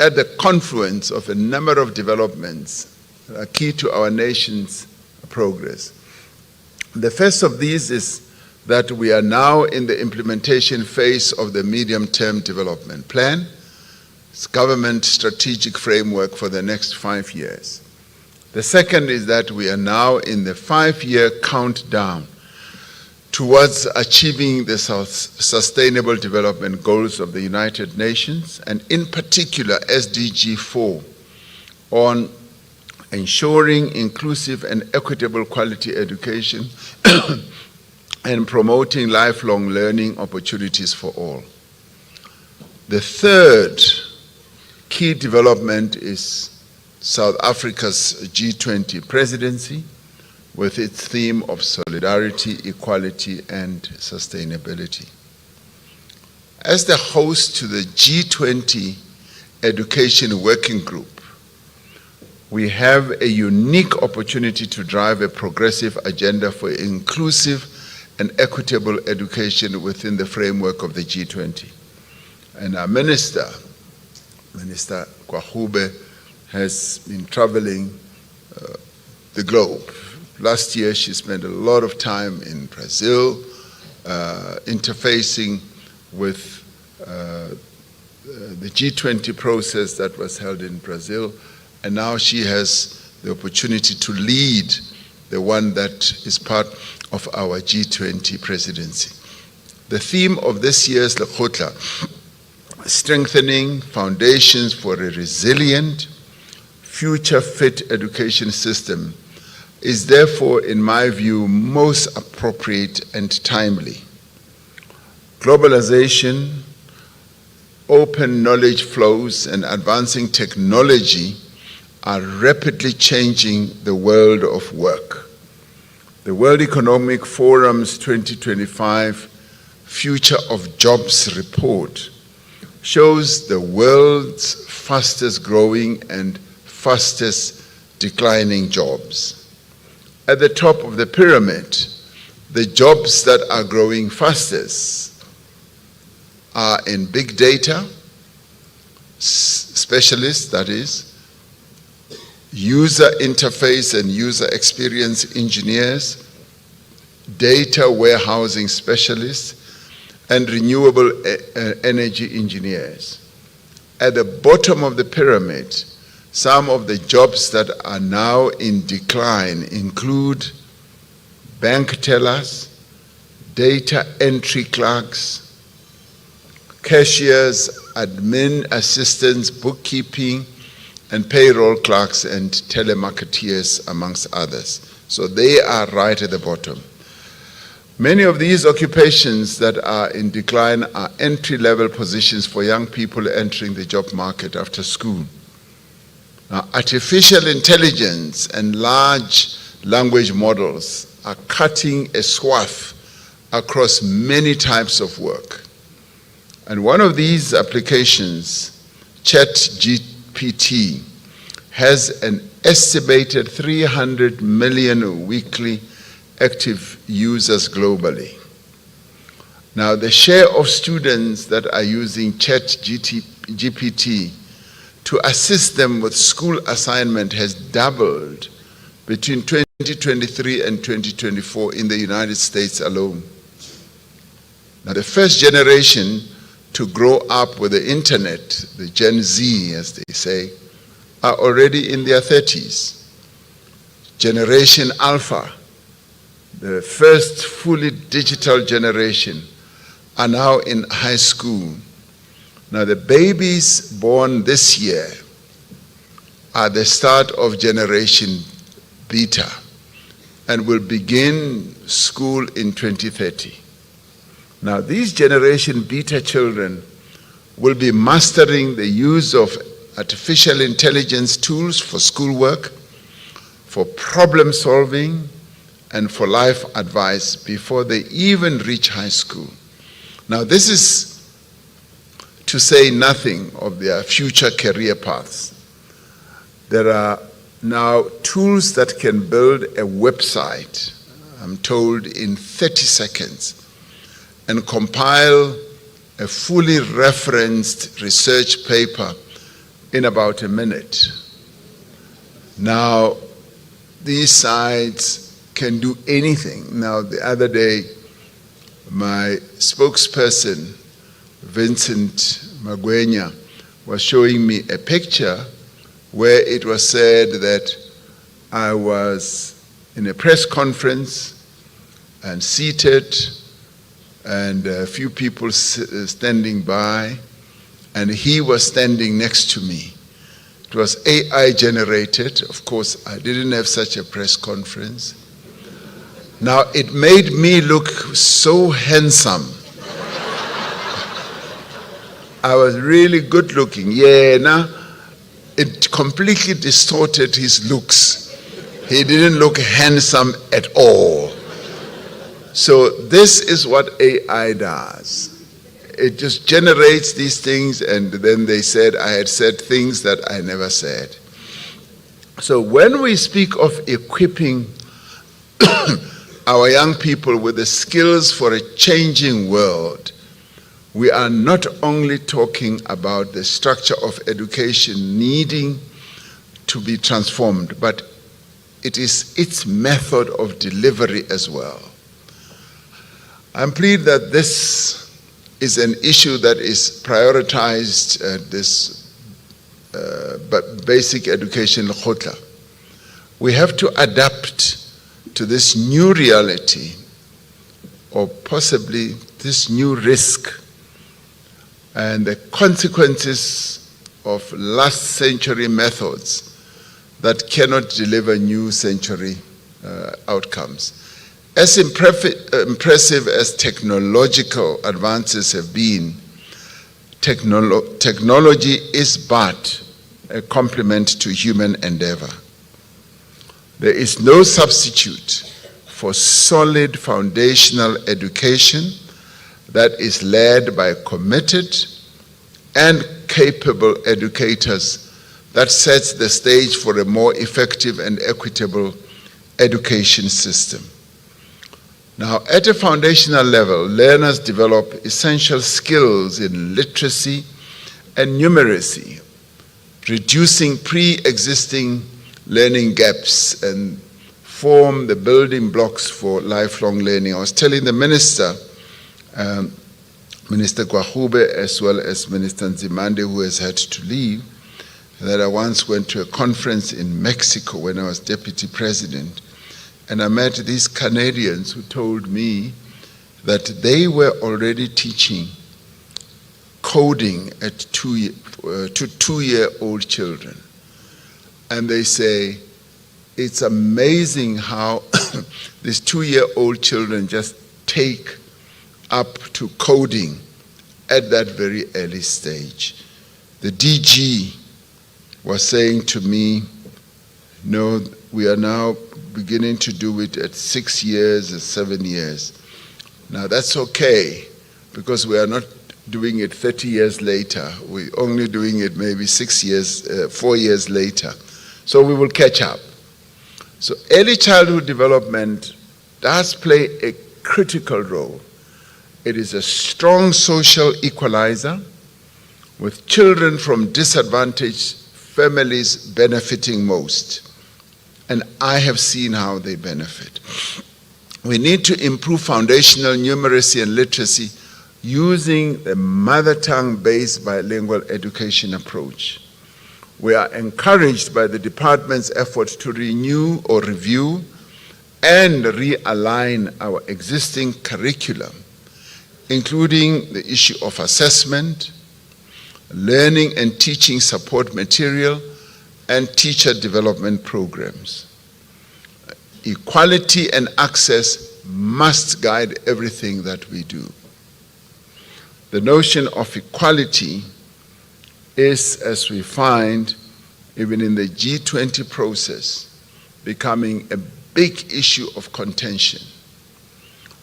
at the confluence of a number of developments that are key to our nation's progress. The first of these is that we are now in the implementation phase of the medium-term development plan, its government strategic framework for the next 5 years. The second is that we are now in the 5-year countdown towards achieving the Sustainable Development Goals of the United Nations, and in particular SDG 4, on ensuring inclusive and equitable quality education and promoting lifelong learning opportunities for all. The third key development is South Africa's G20 presidency, with its theme of solidarity, equality, and sustainability. As the host to the G20 Education Working Group, we have a unique opportunity to drive a progressive agenda for inclusive and equitable education within the framework of the G20. And our Minister Kwahube, has been traveling the globe. Last year, she spent a lot of time in Brazil, interfacing with the G20 process that was held in Brazil, and now she has the opportunity to lead the one that is part of our G20 presidency. The theme of this year's Lekgotla, strengthening foundations for a resilient, future-fit education system, is therefore, in my view, most appropriate and timely. Globalization, open knowledge flows, and advancing technology are rapidly changing the world of work. The World Economic Forum's 2025 Future of Jobs report shows the world's fastest growing and fastest declining jobs. At the top of the pyramid, the jobs that are growing fastest are in big data, specialists, that is, user interface and user experience engineers, data warehousing specialists, and renewable energy engineers. At the bottom of the pyramid, some of the jobs that are now in decline include bank tellers, data entry clerks, cashiers, admin assistants, bookkeeping, and payroll clerks and telemarketeers, amongst others. So they are right at the bottom. Many of these occupations that are in decline are entry-level positions for young people entering the job market after school. Now, artificial intelligence and large language models are cutting a swath across many types of work. And one of these applications, ChatGPT, has an estimated 300 million weekly active users globally. Now, the share of students that are using ChatGPT to assist them with school assignment has doubled between 2023 and 2024 in the United States alone. Now, the first generation to grow up with the internet, the Gen Z, as they say, are already in their 30s. Generation Alpha, the first fully digital generation, are now in high school. Now, the babies born this year are the start of Generation Beta and will begin school in 2030. Now, these Generation Beta children will be mastering the use of artificial intelligence tools for schoolwork, for problem solving, and for life advice before they even reach high school. Now, this is to say nothing of their future career paths. There are now tools that can build a website, I'm told, in 30 seconds, and compile a fully referenced research paper in about a minute. Now, these sites can do anything. Now, the other day, my spokesperson, Vincent Magwenya, was showing me a picture where it was said that I was in a press conference and seated, and a few people standing by, and he was standing next to me. It was AI generated. Of course, I didn't have such a press conference. Now, it made me look so handsome. I was really good looking. Yeah, now it completely distorted his looks. He didn't look handsome at all. So this is what AI does. It just generates these things, and then they said I had said things that I never said. So when we speak of equipping our young people with the skills for a changing world, we are not only talking about the structure of education needing to be transformed, but it is its method of delivery as well. I'm pleased that this is an issue that is prioritized at this Basic Education Lekgotla. We have to adapt to this new reality, or possibly this new risk, and the consequences of last century methods that cannot deliver new century outcomes. As impressive as technological advances have been, technology is but a complement to human endeavor. There is no substitute for solid foundational education that is led by committed and capable educators that sets the stage for a more effective and equitable education system. Now, at a foundational level, learners develop essential skills in literacy and numeracy, reducing pre-existing learning gaps and form the building blocks for lifelong learning. I was telling the Minister, Minister Kwahube, as well as Minister Nzimande, who has had to leave, that I once went to a conference in Mexico when I was Deputy President, and I met these Canadians who told me that they were already teaching coding at to 2-year-old children. And they say, it's amazing how these 2-year-old children just take up to coding at that very early stage. The DG was saying to me, no, we are now beginning to do it at 6 years and 7 years. Now that's okay, because we are not doing it 30 years later. We're only doing it maybe 4 years later. So we will catch up. So early childhood development does play a critical role. It is a strong social equalizer, with children from disadvantaged families benefiting most. And I have seen how they benefit. We need to improve foundational numeracy and literacy using the mother tongue-based bilingual education approach. We are encouraged by the department's efforts to renew or review and realign our existing curriculum, including the issue of assessment, learning and teaching support material, and teacher development programs. Equality and access must guide everything that we do. The notion of equality is, as we find, even in the G20 process, becoming a big issue of contention,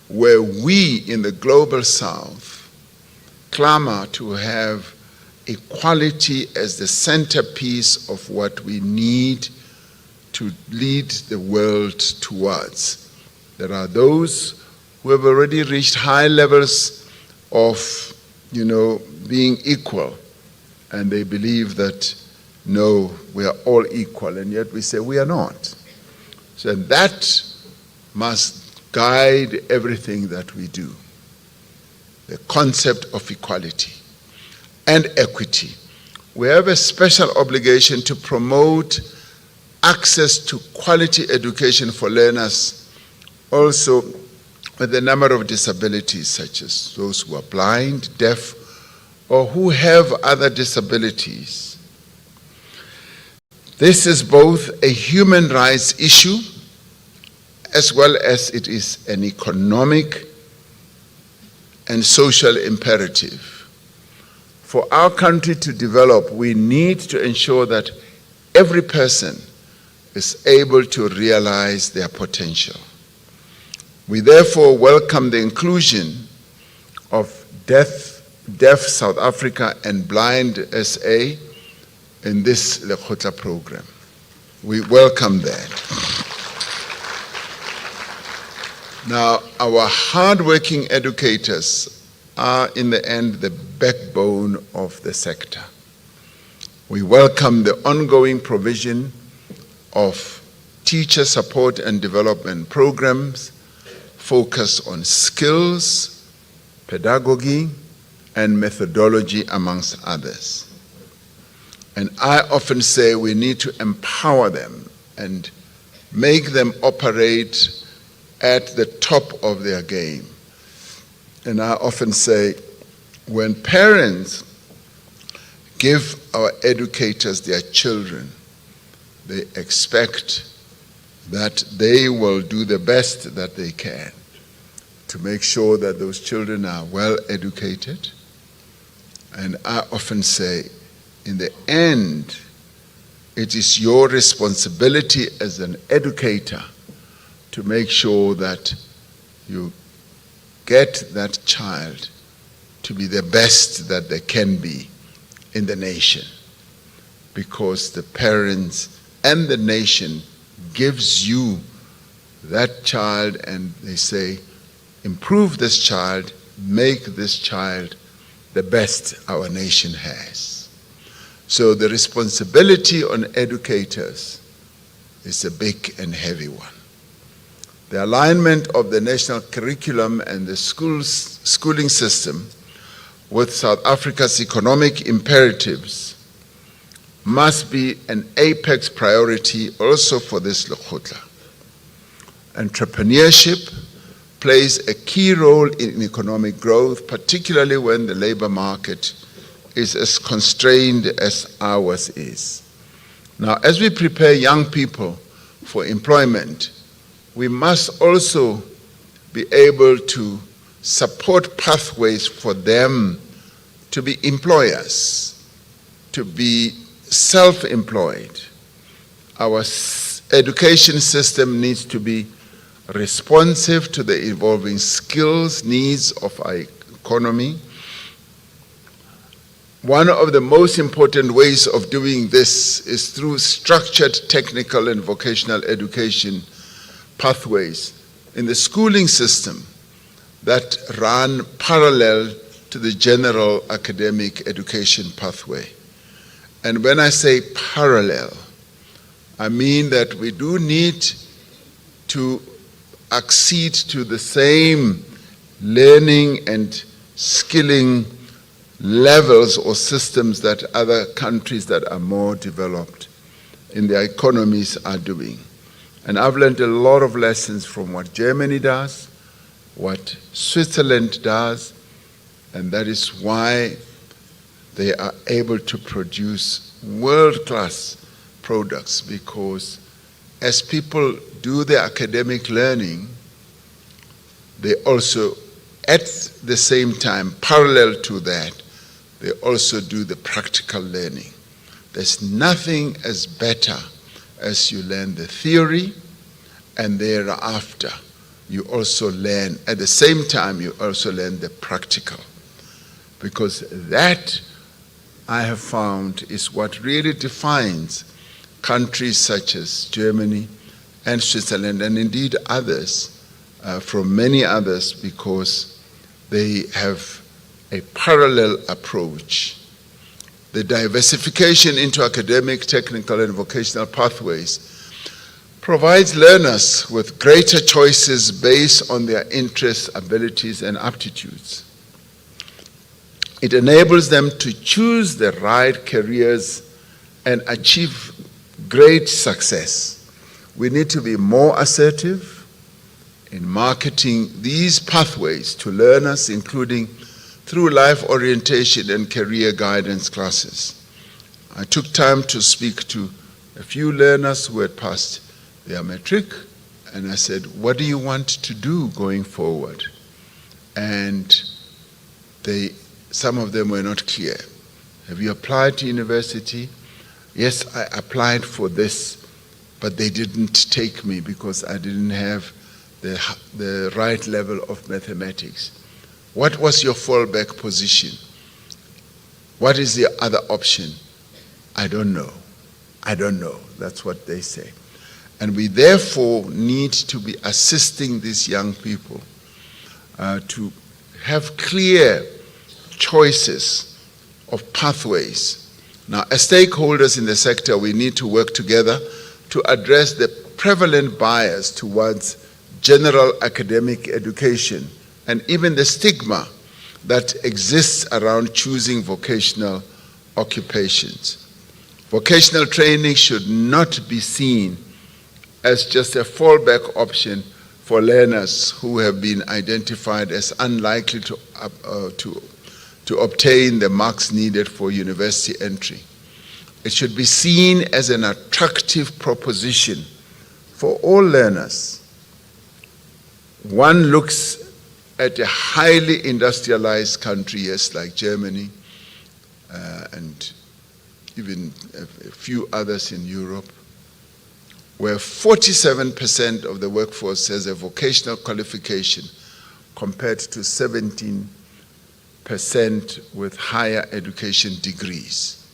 where we in the global south clamor to have equality as the centerpiece of what we need to lead the world towards. There are those who have already reached high levels of, being equal, and they believe that, no, we are all equal, and yet we say we are not. So that must guide everything that we do. The concept of equality and equity. We have a special obligation to promote access to quality education for learners, also with a number of disabilities, such as those who are blind, deaf, or who have other disabilities. This is both a human rights issue as well as it is an economic and social imperative. For our country to develop, we need to ensure that every person is able to realize their potential. We therefore welcome the inclusion of Deaf South Africa and Blind SA in this Lekgotla program. We welcome that. Now, our hardworking educators are in the end the backbone of the sector. We welcome the ongoing provision of teacher support and development programs focused on skills, pedagogy, and methodology, amongst others. And I often say we need to empower them and make them operate at the top of their game. And I often say, when parents give our educators their children, they expect that they will do the best that they can to make sure that those children are well educated. And I often say, in the end, it is your responsibility as an educator to make sure that you get that child to be the best that they can be in the nation, because the parents and the nation gives you that child, and they say, improve this child, make this child the best our nation has. So the responsibility on educators is a big and heavy one. The alignment of the national curriculum and the schooling system with South Africa's economic imperatives must be an apex priority also for this Lekgotla. Entrepreneurship plays a key role in economic growth, particularly when the labor market is as constrained as ours is. Now, as we prepare young people for employment, we must also be able to support pathways for them to be employers, to be self-employed. Our education system needs to be responsive to the evolving skills needs of our economy. One of the most important ways of doing this is through structured technical and vocational education pathways in the schooling system that run parallel to the general academic education pathway. And when I say parallel, I mean that we do need to accede to the same learning and skilling levels or systems that other countries that are more developed in their economies are doing. And I've learned a lot of lessons from what Germany does, what Switzerland does, and that is why they are able to produce world-class products, because as people do their academic learning, they also, at the same time, parallel to that, they also do the practical learning. There's nothing as better as you learn the theory, and thereafter you also learn, at the same time you also learn the practical. Because that, I have found, is what really defines countries such as Germany and Switzerland, and indeed others, from many others, because they have a parallel approach. The diversification into academic, technical, and vocational pathways provides learners with greater choices based on their interests, abilities, and aptitudes. It enables them to choose the right careers and achieve great success. We need to be more assertive in marketing these pathways to learners, including through life orientation and career guidance classes. I took time to speak to a few learners who had passed their matric, and I said, what do you want to do going forward? And some of them were not clear. Have you applied to university? Yes, I applied for this, but they didn't take me because I didn't have the right level of mathematics. What was your fallback position? What is the other option? I don't know. I don't know. That's what they say. And we therefore need to be assisting these young people to have clear choices of pathways. Now, as stakeholders in the sector, we need to work together to address the prevalent bias towards general academic education and even the stigma that exists around choosing vocational occupations. Vocational training should not be seen as just a fallback option for learners who have been identified as unlikely to obtain the marks needed for university entry. It should be seen as an attractive proposition for all learners. One looks at a highly industrialized country, yes, like Germany, and even a few others in Europe, where 47% of the workforce has a vocational qualification compared to 17% with higher education degrees.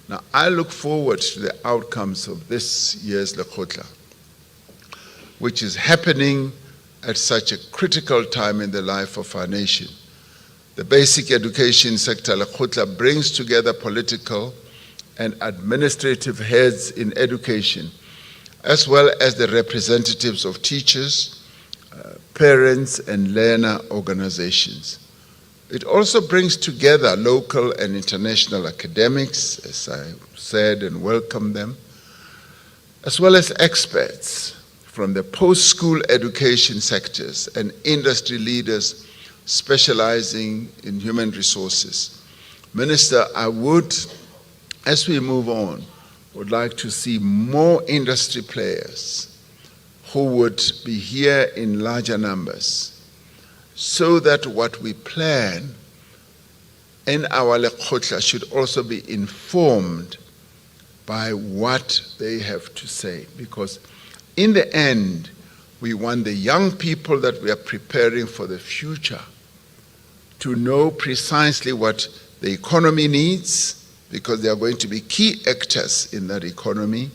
Now, I look forward to the outcomes of this year's Lekgotla, which is happening at such a critical time in the life of our nation. The Basic Education Sector Lekgotla brings together political and administrative heads in education, as well as the representatives of teachers, parents, and learner organizations. It also brings together local and international academics, as I said, and welcome them, as well as experts from the post-school education sectors and industry leaders specializing in human resources. Minister, I would, as we move on, would like to see more industry players who would be here in larger numbers, so that what we plan in our Lekgotla should also be informed by what they have to say. Because in the end, we want the young people that we are preparing for the future to know precisely what the economy needs, because they are going to be key actors in that economy,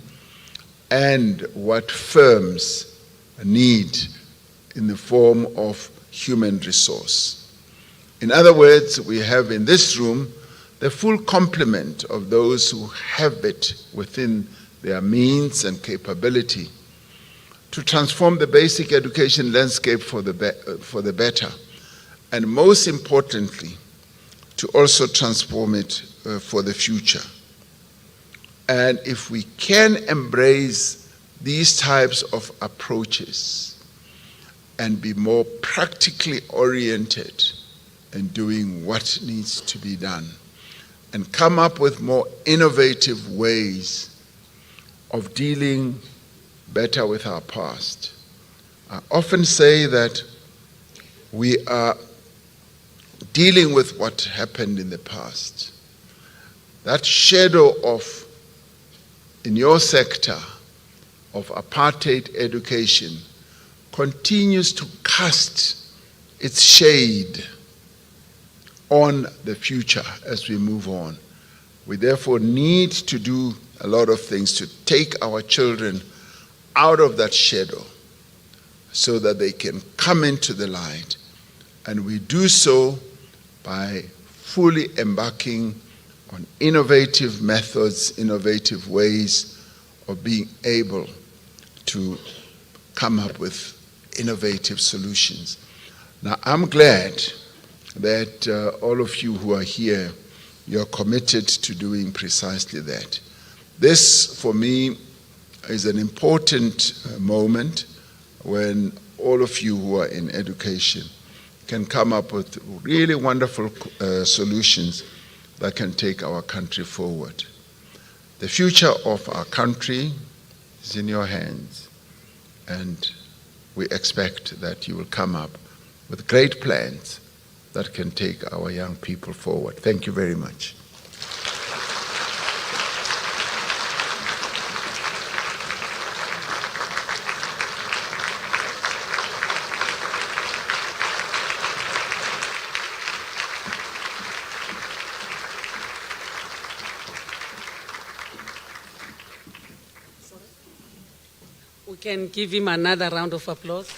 and what firms need in the form of human resource. In other words, we have in this room the full complement of those who have it within their means and capability to transform the basic education landscape for the better, and most importantly, to also transform it for the future. And if we can embrace these types of approaches and be more practically oriented in doing what needs to be done, and come up with more innovative ways of dealing better with our past. I often say that we are dealing with what happened in the past. That shadow of, in your sector, of apartheid education continues to cast its shade on the future as we move on. We therefore need to do a lot of things to take our children out of that shadow so that they can come into the light. And we do so by fully embarking on innovative methods, innovative ways of being able to come up with innovative solutions. Now, I'm glad that all of you who are here, you're committed to doing precisely that. This, for me, is an important moment when all of you who are in education can come up with really wonderful solutions that can take our country forward. The future of our country is in your hands, and we expect that you will come up with great plans that can take our young people forward. Thank you very much. We can give him another round of applause.